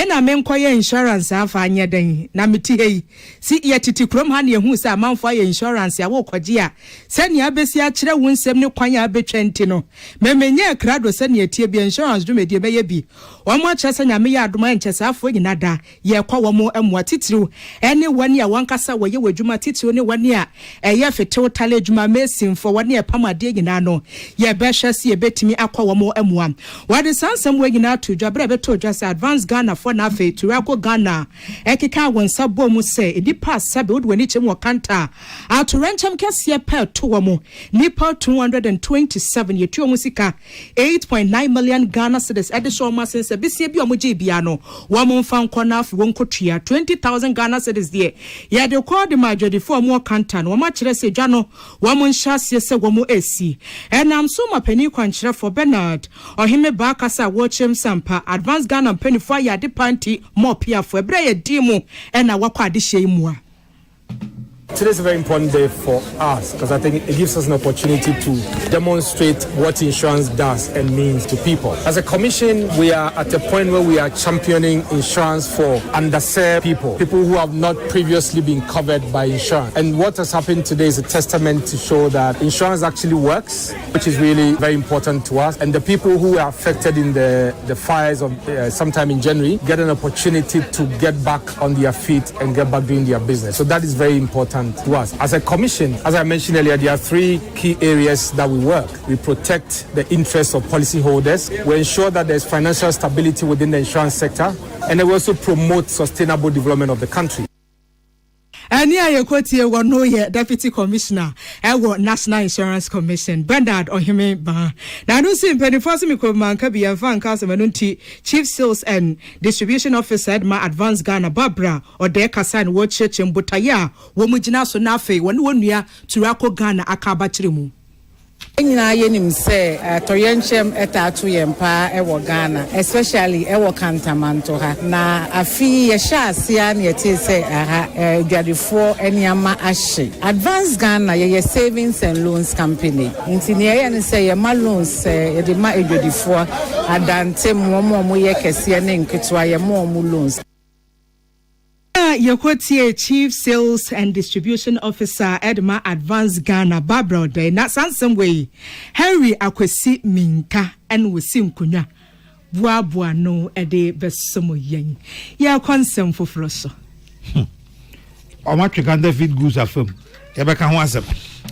na me nkoye insurance afa anye den na meti hei si yetiti krom ha ne hu se amanfo aye insurance ya wo kwaje a se ne abesi a kire wo nsem ne kwan ya betwenti no memenye krado se ne tie bi insurance do medie beye bi omo akyese nyame ya adoma nkyese afo nyina da ye kwa womo emwa titiriu ene wani a wankasa woye wadwuma titiriu ne wani a eye fetew tale adwuma mesimfo wani e pamade nyina no ye behwe se ye betimi akwa womo emwa wade sansam we nyina to dwabra beto dwase advance Ghana for na fe turako Ghana ekeka wonsa bom se edipa sabe wode wani chem wakanta atorenchem kese pe to womo nipa 227 ye tuo musika 8.9 million Ghana cedis additional masses a bisia bi omoje bia no wo mo mfa nkona afi won kotua 20,000 Ghana cedis there ya de call the majority for more kanta no ma kire se dwa no wo mo nhase se wo mo esi enam so mapani kwankyere for Bernard ohime ba kasa wo chem sampa advance Ghana mpani for ya de panty more pia for ebre ye di mu ena wakwa de hye mu a. Today is a very important day for us because I think it gives us an opportunity to demonstrate what insurance does and means to people. As a commission, we are at a point where we are championing insurance for underserved people who have not previously been covered by insurance. And what has happened today is a testament to show that insurance actually works, which is really very important to us. And the people who are affected in the fires of sometime in January get an opportunity to get back on their feet and get back doing their business. So that is very important to us. As a commission, as I mentioned earlier, there are three key areas that we work. We protect the interests of policyholders. We ensure that there's financial stability within the insurance sector. And we also promote sustainable development of the country. Ani ayekoti e wono ye Deputy Commissioner ewo National Insurance Commission Bernard ohime ba na no sim penifo mi ko manka bi yamfa nka asem nti Chief Sales and Distribution Officer Edma Advance Ghana Barbara ode kasa ne wo cheche mbotaya wo mugina so na afei woni wonua turako Ghana akaba kiremu Nyina yenim se toyenchem etatu yempa ewo Ghana especially ewo Kantamanto ha na afi ye hyasia na yete se dwadefo eniama ahye Advance Ghana ye savings and loans company nti ne ye ne se ye ma loans ye de ma edwadefo adante mo ye kese ne nketwa ye mo loans Yokotie Chief Sales and Distribution Officer Edma Advance Ghana Barbara Day na sansam way Henry Akwesi Minka and Wosim Kunya Buabua no ede besomo yen ya konsem foforo so o ma tweka David Goose afam ye beka ho asem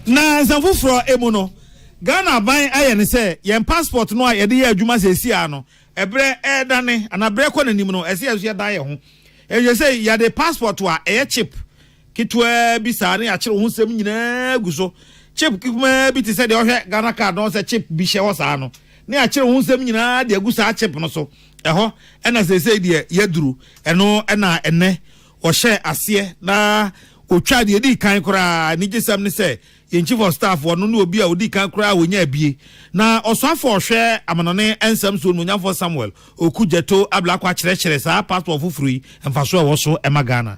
na nsam foforo emu no Ghana ban aye ne se yen passport no a ye de ye adwuma sesi a no ebre edane anabre ko nanim no ese ye dan ye ho you say ya the passport wa chip kitwa bi sare a kire ho nsem nyina guso chip kuma bi ti say de ohwe Ghana card no say chip bi hye wo sa no ne a kire ho nsem nyina de gusa chip no so eho ena say de yaduru eno ena enne o hye ase na otwa de di kan kora ni gisam ne say yen chief of staff wono no obi a odi kan kora wonya abie na osafo hwe amanone ensam so no nyamfo Samuel okujeto ablakwa kire sa passport fufuri emfaso e wo so emagana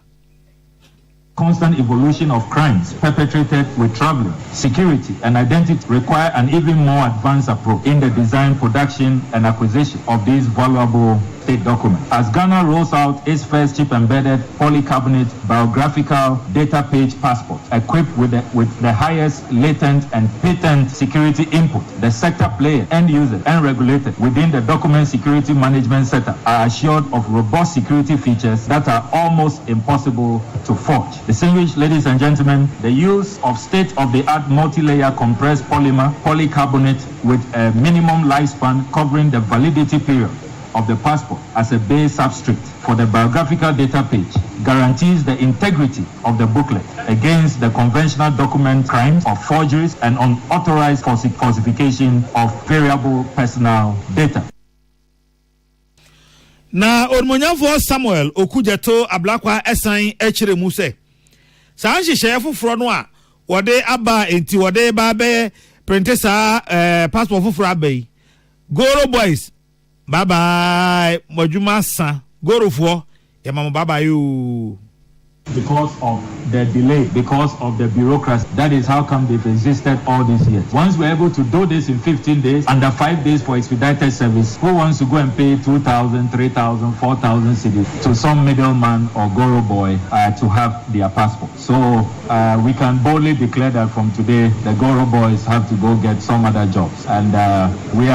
Constant evolution of crimes perpetrated with travel, security, and identity require an even more advanced approach in the design, production, and acquisition of these valuable state document. As Ghana rolls out its first chip-embedded polycarbonate biographical data page passport, equipped with the highest latent and patent security input, the sector players, end users, and regulators within the document security management setup are assured of robust security features that are almost impossible to forge. Distinguished ladies and gentlemen, the use of state-of-the-art multi-layer compressed polycarbonate with a minimum lifespan covering the validity period of the passport as a base substrate for the biographical data page guarantees the integrity of the booklet against the conventional document crimes of forgeries and unauthorized falsification of variable personal data. Na onmonyafo Samuel Okujeto Ablakwa Esan Echire Muse. Sa nhihye foforo no a wode aba enti wode ba be printesa passport foforo abai. Goro boys. Bye bye. Mojuma san. Goro fo. Yamama bye bye you. Because of the delay, because of the bureaucracy. That is how come they've existed all these years. Once we're able to do this in 15 days, under 5 days for expedited service, who wants to go and pay 2,000, 3,000, 4,000 cedis to some middleman or Goro boy to have their passport? So we can boldly declare that from today, the Goro boys have to go get some other jobs. And we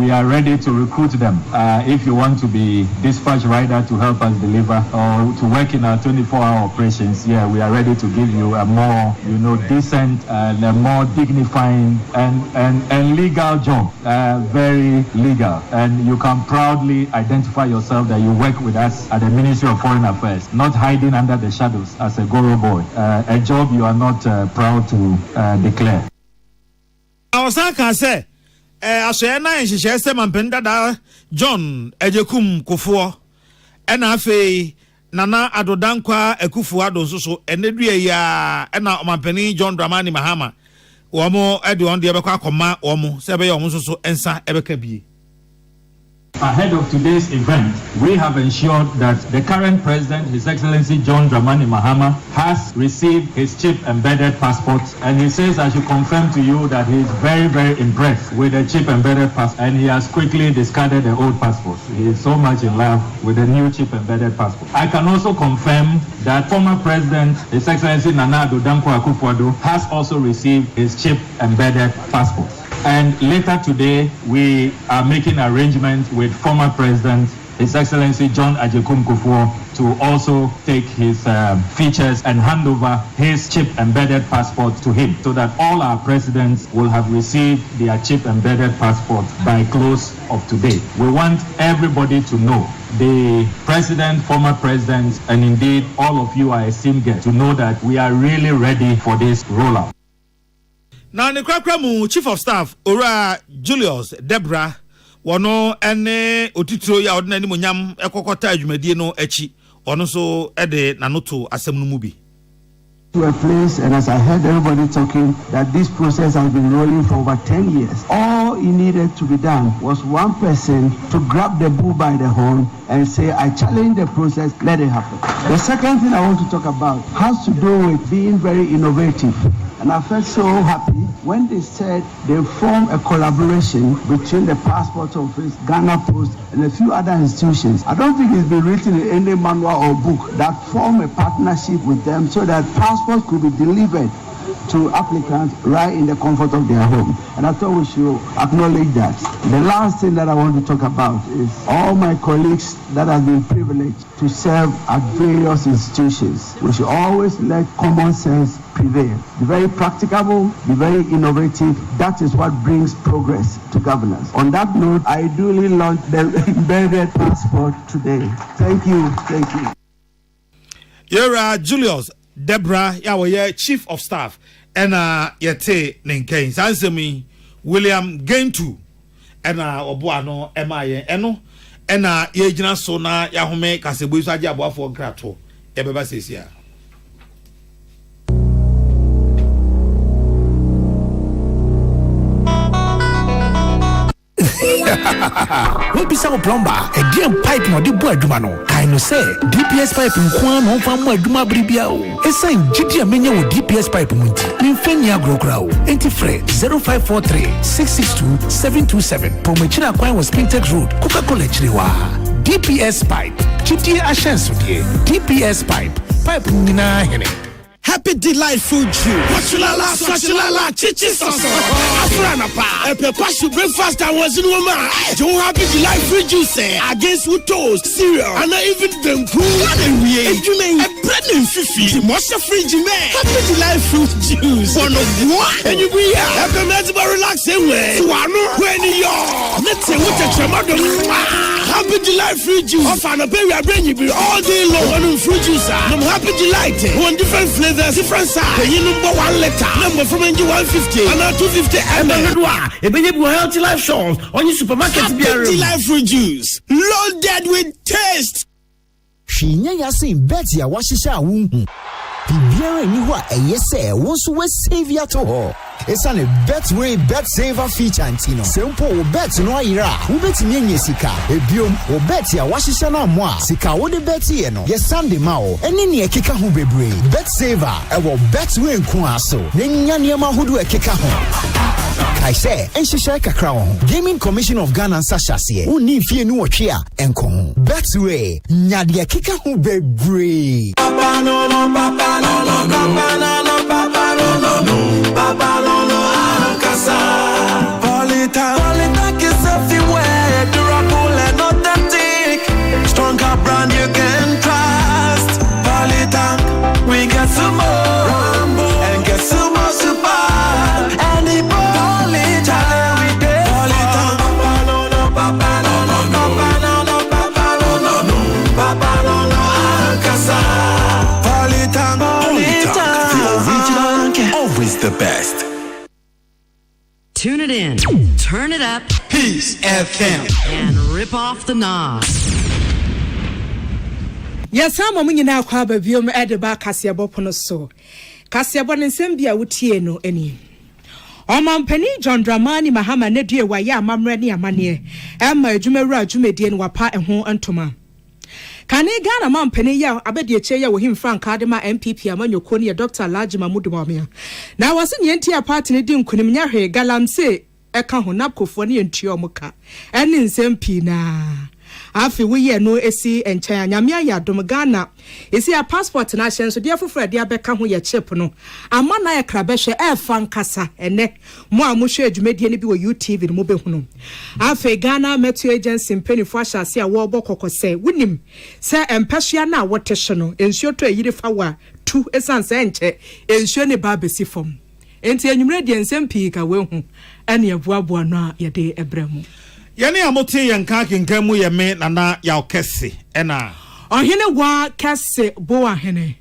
are ready to recruit them. If you want to be dispatch rider to help us deliver or to work in our 24-hour operations, we are ready to give you a more, decent and a more dignifying and legal job, very legal. And you can proudly identify yourself that you work with us at the Ministry of Foreign Affairs, not hiding under the shadows as a Goro boy, a job you are not proud to declare. Our son can say, Asena and she says, Mampenda John Ejekum Kufuor, and Afe. Nana Adodankwa Ekufuado so enedua ya na omampani John Dramani Mahama womo edu on de ebekwa koma womo se be yomo so ensa ebeka bie. Ahead of today's event, we have ensured that the current president, His Excellency John Dramani Mahama, has received his chip-embedded passport, and he says I should confirm to you that he is very, very impressed with the chip-embedded passport, and he has quickly discarded the old passport. He is so much in love with the new chip-embedded passport. I can also confirm that former president, His Excellency Nana Addo Akufo-Addo, has also received his chip-embedded passport. And later today, we are making arrangements with former President, His Excellency John Ajekum Kufuor, to also take his features and hand over his chip-embedded passport to him, so that all our presidents will have received their chip-embedded passport by close of today. We want everybody to know, the president, former presidents, and indeed all of you are esteemed guests, to know that we are really ready for this rollout. Now, the Krakramu Chief of Staff, Ora Julius Debra, Wano ene otitro ya ordinary munyam ekokota adwumadie no echi ono so ede nanoto asem no mu bi. To a place, and as I heard everybody talking, that this process has been rolling for over 10 years. All it needed to be done was one person to grab the bull by the horn and say, I challenge the process, let it happen. The second thing I want to talk about has to do with being very innovative. And I felt so happy when they said they form a collaboration between the Passport Office, Ghana Post, and a few other institutions. I don't think it's been written in any manual or book that form a partnership with them so that passports could be delivered to applicants right in the comfort of their home. And I thought we should acknowledge that. The last thing that I want to talk about is all my colleagues that have been privileged to serve at various institutions. We should always let common sense prevail. Be very practicable, be very innovative. That is what brings progress to governance. On that note, I duly launched the embedded passport today. Thank you. Thank you. You're Julius Debra, Yawoye Chief of Staff, and Yete Nenken, Sansemi, William Gentu, and Obuano, MIA, Eno, and Yejina Sona, Yahume, Kasebusa Jabwa for Grato, Ebeba Sesia. What be some plumber? A dear pipe no de boy dumano. Kaino say DPS pipe nkwan no fa mo aduma bribia o. Esan gidi amenya wo DPS pipe munti. Nimfenya grokra o. Enti fre 0543 662 727. Pomechira kwan was Spintex Road, Coca-Cola Chiriwa. DPS Pipe. Chiti Ashensudie. DPS Pipe Nina Hene. Happy delightful June. Swachulala, chichi soso. Afrana pa. Epekwashu breakfast and was in woman. Don't happy delightful juice against with toast, cereal, and even them cool. And we a bread and fifi. The most free Jimmy. Happy delightful juice. One of what? And you be here. Happy medical relaxing way. Swano when you're. Let's say what a tremor. Happy delightful juice. Off and a baby I bring you all day long. One fruit juice. I'm happy delight. One different flavor. Different size. You number 1 letter. Number from NG 150 and 250 ml. A baby healthy life shops on your supermarket. Happy life juice. Loaded with taste. Shinya yasin Betty a washisha wunhu. Bibiara ni hwa eyese wonso we save ya to ho. Esa ne Betway Bet Saver feature antino. Simple wo bet no ayira. Wo bet nye sika. Ebiom wo bet ya washisha na mo a. Sika wo de bet ye no. Ye Sunday ma o. Eni ne ekeka ho bebre. Bet Saver e wo Betway nko aso. Ne nya ne ma hodu ekeka ho. I say, Enshisha kakra. Gaming Commission of Ghana Sashase. Uni fie nu otwe a enko ho. Betway nya de ekeka ho bebre. Papa no no papa no no papa no no papa no no no papa no no Akan. Polita is everywhere. Durable and authentic. Stronger brand you can trust. Polita, we get some more Rambo and get some more super. And the Polita, we get Polita. Papa no no papa no no papa no no papa no no no papa no no Akan. Polita, the original, always the best. Tune it in, turn it up, Peace FM, and rip off the knob. Yes, I'm a munyina kwa babiom edeba kasiabo pono so. Kasiabo nsembia wutie no eni. Omampani John Dramani Mahama ne due wa ya amamre ne amane. Emma adwumawura adwumedie no wapa eho antoma. Kane Ghana mampani ya abedi eche ya wo him Frank Adema MPP amanyoko ne Dr. Laji Mamudu Mamia. Na wase ne ntia party ne di nkunim nya hwe galamse eka ho napkofo ne ntua omuka. Eni nsem na. Afi we no esi enchen anyamia ya dom Ghana esi a passport na hye so de afofra de abeka ho ye chip no ama na ye krabehwe e fan kasa ene mo amuhwe adwumedie ne bi wo UTV no behu no afi Ghana Metro Agency mpenifo ahyase a wo bokokose wunim se empehia na wotehye no ensuo to eyire fawa tu esanse enche ensuo ne ba besi fom enti enwumre de ensem pii ka wehu ene abuaboa no a ye de ebremu. Yani amote yanka kenkamu ye me nana ya okese ena ohene gwa kese bo ahene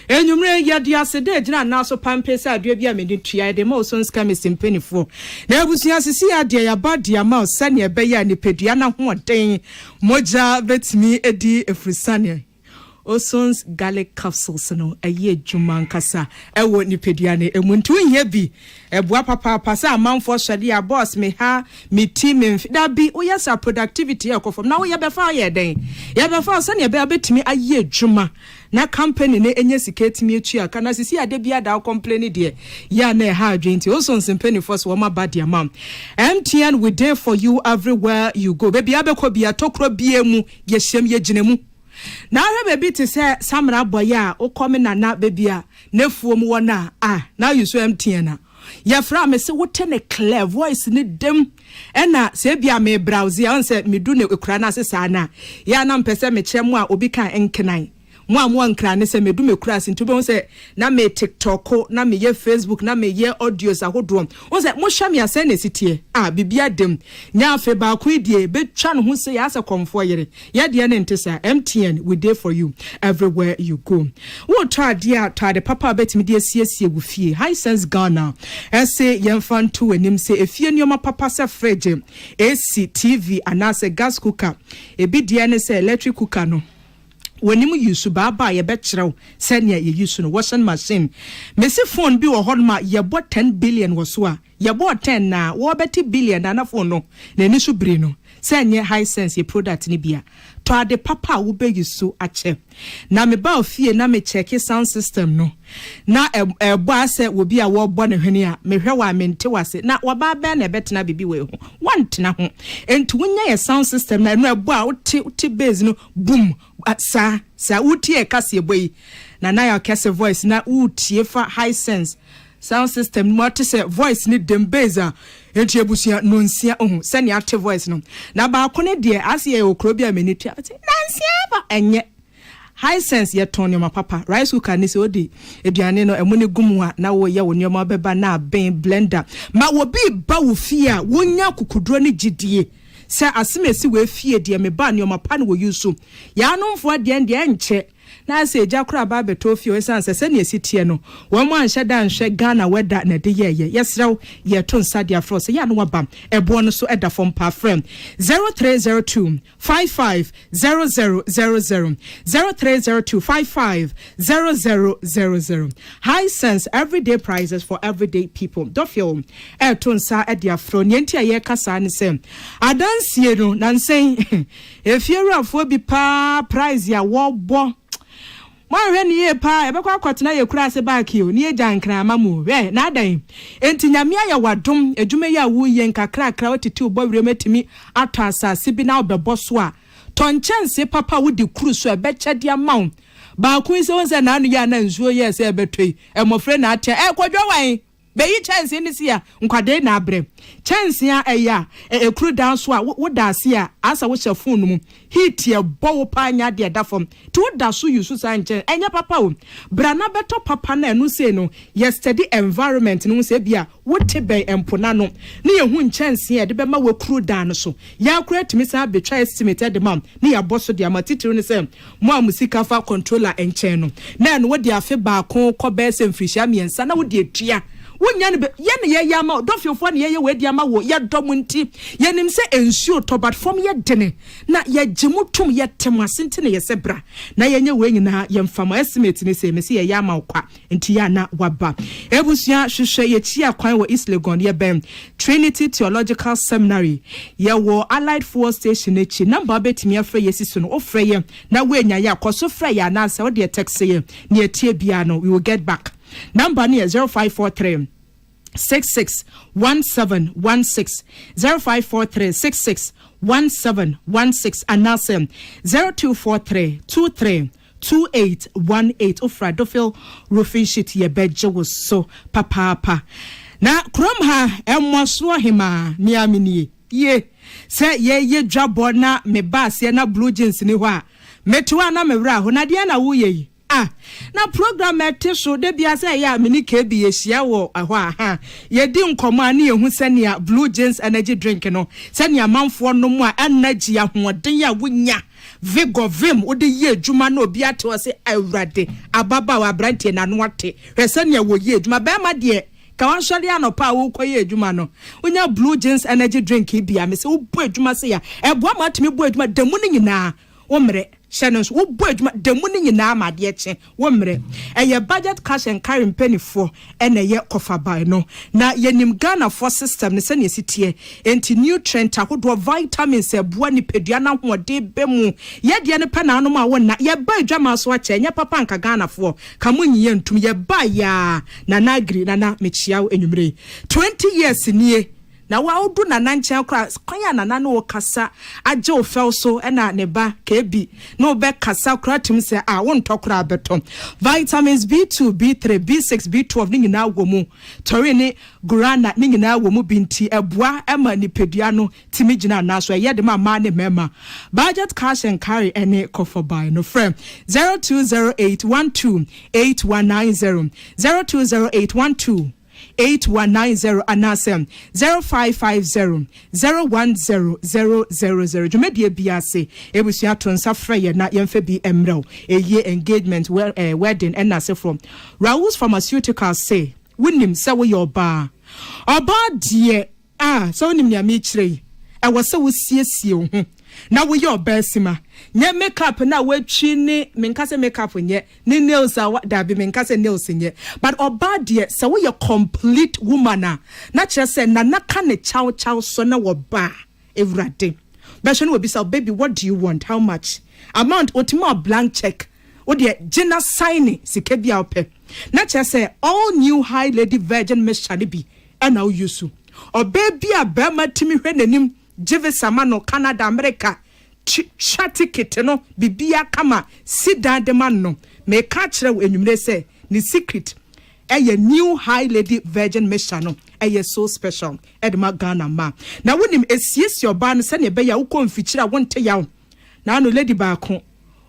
enwumre ye de asede gina na so pampesa adua bia me tua de ma so nska me simpenifo na abusia sisi ade ya badia ma sane ebe ya nipedua na hoden moja betimi edi efrisane Osons garlic capsules no aye Jumar nkasa ewo nipedua ne emuntu nhia bi ebua papa pasa amanfo swade a boss me ha me team da bi oyasa productivity ekofom na wo ye befa ye den ye befa so ne be abetimi aye Jumar na company ne enye siketimi etu aka na sisi ade bia da complain de ya na ha adwenti Osons penny force wo ma bad amam MTN we there for you everywhere you go baby abekọ bia tokro bia mu ye hyem ye ginemu. Na we baby to say Samra boya o come na baby a nefuom wona now you so MTN na ya fra me se wote ne clear voice ne dem ena se bia me browse ya on se me du ne ekura na sesa na ya na mpese me kyeremu a obi kan enkenan mo ankra ne se me du me kura sin to be se na me TikTok na me ye Facebook na me ye audios ahodrom on se mo hwa me ase na sitie bibia dem nya afe ba ko die be twa no ho se ya ase komfo yere ya de ne ntesa MTN we there for you everywhere you go. Wo twa dia twa de papa betimi de asiesie gu fie high sense Ghana ese yemfa nto anim se efie nyoma papa se fridge AC TV anase gas cooker ebi de ne se electric cooker no wenimu yusu baba ye betrew senia ye yusu no washing machine mesi phone bi wo hodma ye bo 10 billion woso a ye bo 10 na wo beti billion na phone no na ni so biri no senya high sense ye product ni bia to ade papa wo be yisu ache na me ba ofie na me check sound system no na ebo ase wo bi a wo bo ne hwene a me hwe wa mente wase na wo ba be na betena bibi we ho wantena ho enti wonya ye sound system na no ebo a uti base no boom sa uti e kase ebo yi na ya kase voice na uti fa high sense sound system mo te say voice ni dem base a enti ebusia no nsia se ne ate voice no na ba ko ne de ase ye okrobi a menitua nansia ba enye high sense ye ton your papa rice cooker ni se odi eduane no emu ne gumu a na wo ye wo nyoma beba na ben blender ma wo bi ba wo fie a wonya kukuduro ne gidie se asemesi we fie de me ba nyoma pa ne wo yusu ya nomfo de enche na se jakura ba beto fie we san se ne esitie no wo mo anhye da nhwe Ghana weda na de ye yesrew ye to nsa dia fro se ya no wabam ebo no so eda fom pa frame 0302 550000 0302 550000 high sense everyday prices for everyday people do feel to nsa dia fro nyenti aye kasa ne se adansie no nansen if you afo bi pa price ya wo bo ma hwe ni ye pa e be kwa kwatena ye kura se back yo ni eja nkra amamu we na adan enti nyame ya wadom adwuma ya wo ye nkakra kra otiti obo wremetimi ato asase bi na obebo so a tonchense papa wo di kuru so e be chede amaw ba ku se won se na anu ya na nsuo ye se e betoi e mofre na atia e kwadwo wan be yi chance ni sia nkwade na abre chance ya eya ekuru dan so a wo da ase a asa wo hye phone mu heat ye bowo pa anya de da fom to da so yusu sanche enya papa wo brana beto papa na enu se no yesterday environment no se bia wo tebe empona no ne ye hu chance ye de be ma wo kuru dan so ya create me sa be try estimate de mam ne ya bosso de amatitiri ne se mo amusika fa controller enchen no na enu wo de afe ba kon ko be se mfirihia miensa na wo de atua wonya ne ye yama dofiofo ne ye wedi ama wo ye dom nti ye nim se ensuo to but from ye dene na ye gimutum ye temasente ne ye sebra na ye nye we nyina ye mfama estimate ne se mesi ye yama kwa nti ya na waba ebusua hwehwe ye chi akwan wo East Legon ye bem Trinity Theological Seminary ye wo Allied Force Station echi number betimi afre ye siso no ofre ye na we nya ya koso fre ya na se wo de text ye ne etie bia no we will get back. Number near 0543 661716 0543 661716 and now 0243 23 2818 Ofradofil roofing sheet ye bedje was so papa na krom ha emwaso hima ni amini ye se ye dwabo na me bass ye na blue jeans ni ho a metua na mewra ho na de na wo ye na program etiso de bia say ya mini KB ye hia wo aho aha ye di nkomo ani ye hu senia blue jeans energy drink no senia manfo no mu a energy ahoden ya wonya vigor vim odi ye adwuma na obi ate o se awrade ababa wa brantie na no ate senia wo ye adwuma ba ma de ka wan sori anopa wo koye adwuma no wonya blue jeans energy drink bia me se wo bu adwuma se ya ebo ma timi bu adwuma demu ni nyina wo mre Shannon, wo boy the money na ma de che wo mre eye budget cash and carry penny for ene ye kofa buy no na yenim Ghana for system ne se ne sitie enti nutrient ahodo vitamins e boa ni pedua na hoode be mu ye de ne pena no ma wona ye ba adwama so ache nya papa nka Ghana for ka munyi ntum ye ba ya na agri na mechia enwumre 20 years nie na wa odu na nanche kra kwanya na no kasa aje ofel so na ne ba kebi no be kasa kra tim se won tokra beto vitamins B2 B3 B6 B12 ni nyina agwomu tori ni gurana ni nyina agwomu binti eboa ema ni pedua no timi gina na so ye de ma ne mema budget cash and carry any cover buy no friend 0208128190 020812 8190 anasem 0550 010000 jumedie biase ebusua tonsa freye na yemfa bi emrew eye engagement wedding and nase from Raoul's Pharmaceuticals say winim se wo your bar oba die so nim nya me kire e wo se wo siesie ho na wo your besima nye makeup na watwi ni menkase makeup nye ni nails da bi menkase nails nye but oba de se wo your complete woman na kire se na naka ne chow so na wo ba everyday Beshano will be so baby, what do you want? How much? Amount ultima blank check. Or the Jenna signing Sikebia ope. Nature say all new high lady virgin Miss Shadibi and now yusu. Or baby a Burma Timmy Renenim, Jive Samano, Canada, America. Shati no bibia kama sit down the man no me catch when you say the secret a new high lady virgin mission no a so special edma Ghana ma na wonim esies your ban se ne be ya wo konfichira wonte yaw na no lady ba ko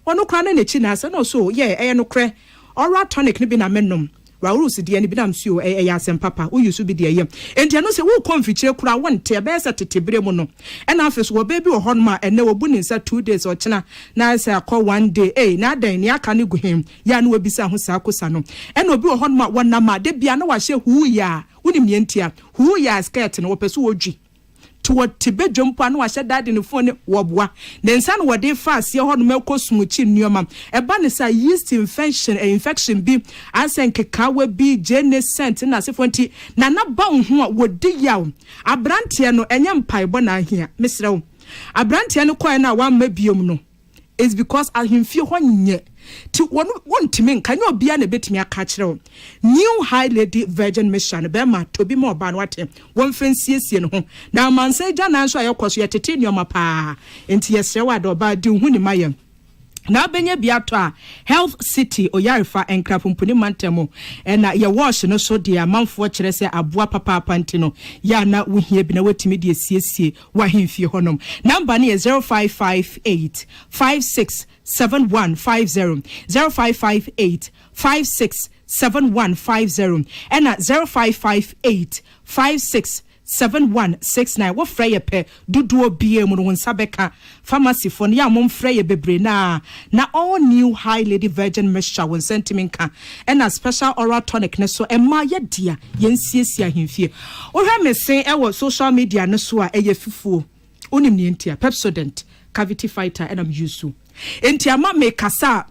ono kra na nechi na se no so ye no kre oral tonic ni bi na menom wa rules de ni bi na msuo ya asem papa wo yusu bi de ye enti no se wo konfichire kura wonte be se tetebere mu no e na afeso wo baby wo honma ene wo bu ni nsa 2 days o chena na se akọ 1 day na dan ni aka ne guhem ya na obisa ho sa akosa no e na obi wo honma wona ma de bia na wa hye hu ya wonim ye ntia hu ya skirt no wo peso wodwi to what tibe jumpa no ahye dade ne phone woboa ne nsa no wode fast ye hono meko smuchi nneoma e ba ne sa yeast infection bi asenke kawa bi jene scent na sefonti na na ba ho a wodi yaw abrante no enye mpaebo na ahia mesrew abrante no koy na wa mabiom no is because ahemfie ho nye ti wontimi nka nye obia na betimi aka kirew new high lady virgin mission be ma tobi mo ba no wate won fansiesie no ho na mansa gya na nso ayekwoso yetete nneoma pa enti yesrewa da oba di hu ni mayem na benye biato a health city oyarifa enkrapompuni mantemo na ye wash no so dia manfo kire se aboa papa pantino ya na wohie bi na watimi de siesie wahemfie honom number ne 0558 567150 0558 567150 and at 0558 567169 wo frey pe duduo bie mu no nsabeka pharmacy for ya mom frey bebre na all new high lady virgin mixture won sentimenka and a special oral tonic ne so ema ye dia yensiesia hemfie wo hwa mesen e wo social media ne so a eye fifuo onim ne ntia Pepsodent cavity fighter and am yusu enti ama me kasa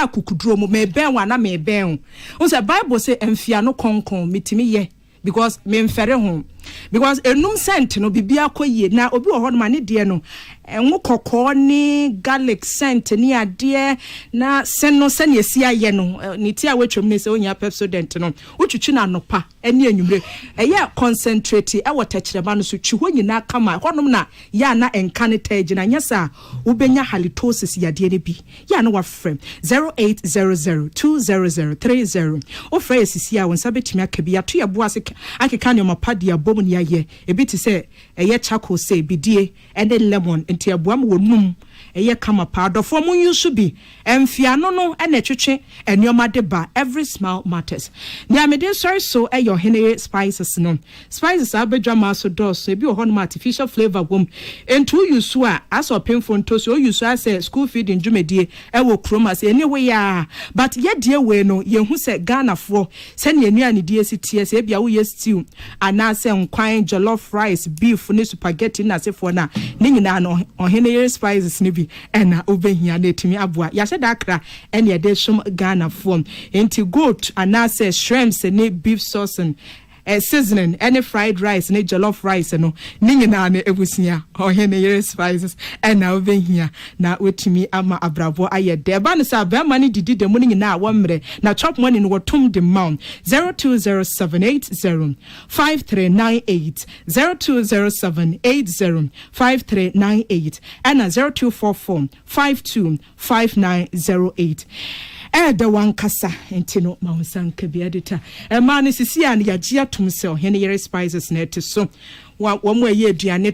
kukuduro mo me ben wa na me ben o say Bible say emfia no konkon mitimi ye because me mfere ho because enum scent no bibia koye na obi wo ho no mane de no enwo kokko ni garlic scent ni ade na sen no sen yesi aye no ni ti awatwom ne se onya Pepsodent no utwitwi na nopa ene anwumre eye concentrate e wotachireba no so twi ho nyina kama honom na ya na enkantage na nyesa ubenya halitosis yade ne bi ya na wa frem 0800200330 o frey sisi a wonsa betimi akabi ato ya boase akeka ne mapade abom ne aye ebi ti se eye charcoal say bidie ene lemon enti aboam wonum eye kama pa dofo mun yusu bi emfia no no ene twetwe enioma de ba every smile matters nya me dey sorry so your henry spices no spices abedwa ma so dos ebi o hono artificial flavor wom entu yusu a aso penfo ntoso o yusu ase school feeding jumedie wo kromas anyway ya but ye die we no ye hu se Ghana fo se ne anuane die sitie se bia wo ye stew ana se nkwan jollof rice beef ne spaghetti na se fo na ne nyina no henry spices ne bi ena obehia na etimi aboa ya se dakra ene de shom Ghana fo enti goat ana se shrimps ne beef sauce and seasoning any fried rice ne jollof rice no nyina na ebusia ohene spices and now over here na wetimi ama abravo aye de ba no sa ba mani didi de mu nyina wo mre na chop money no wotum de mount 0207805398 0207805398 and 0244525908 the one kasa entino maunsanka biadita man sisi an yagia tumse ohene yere spices net so wa mo ye aduane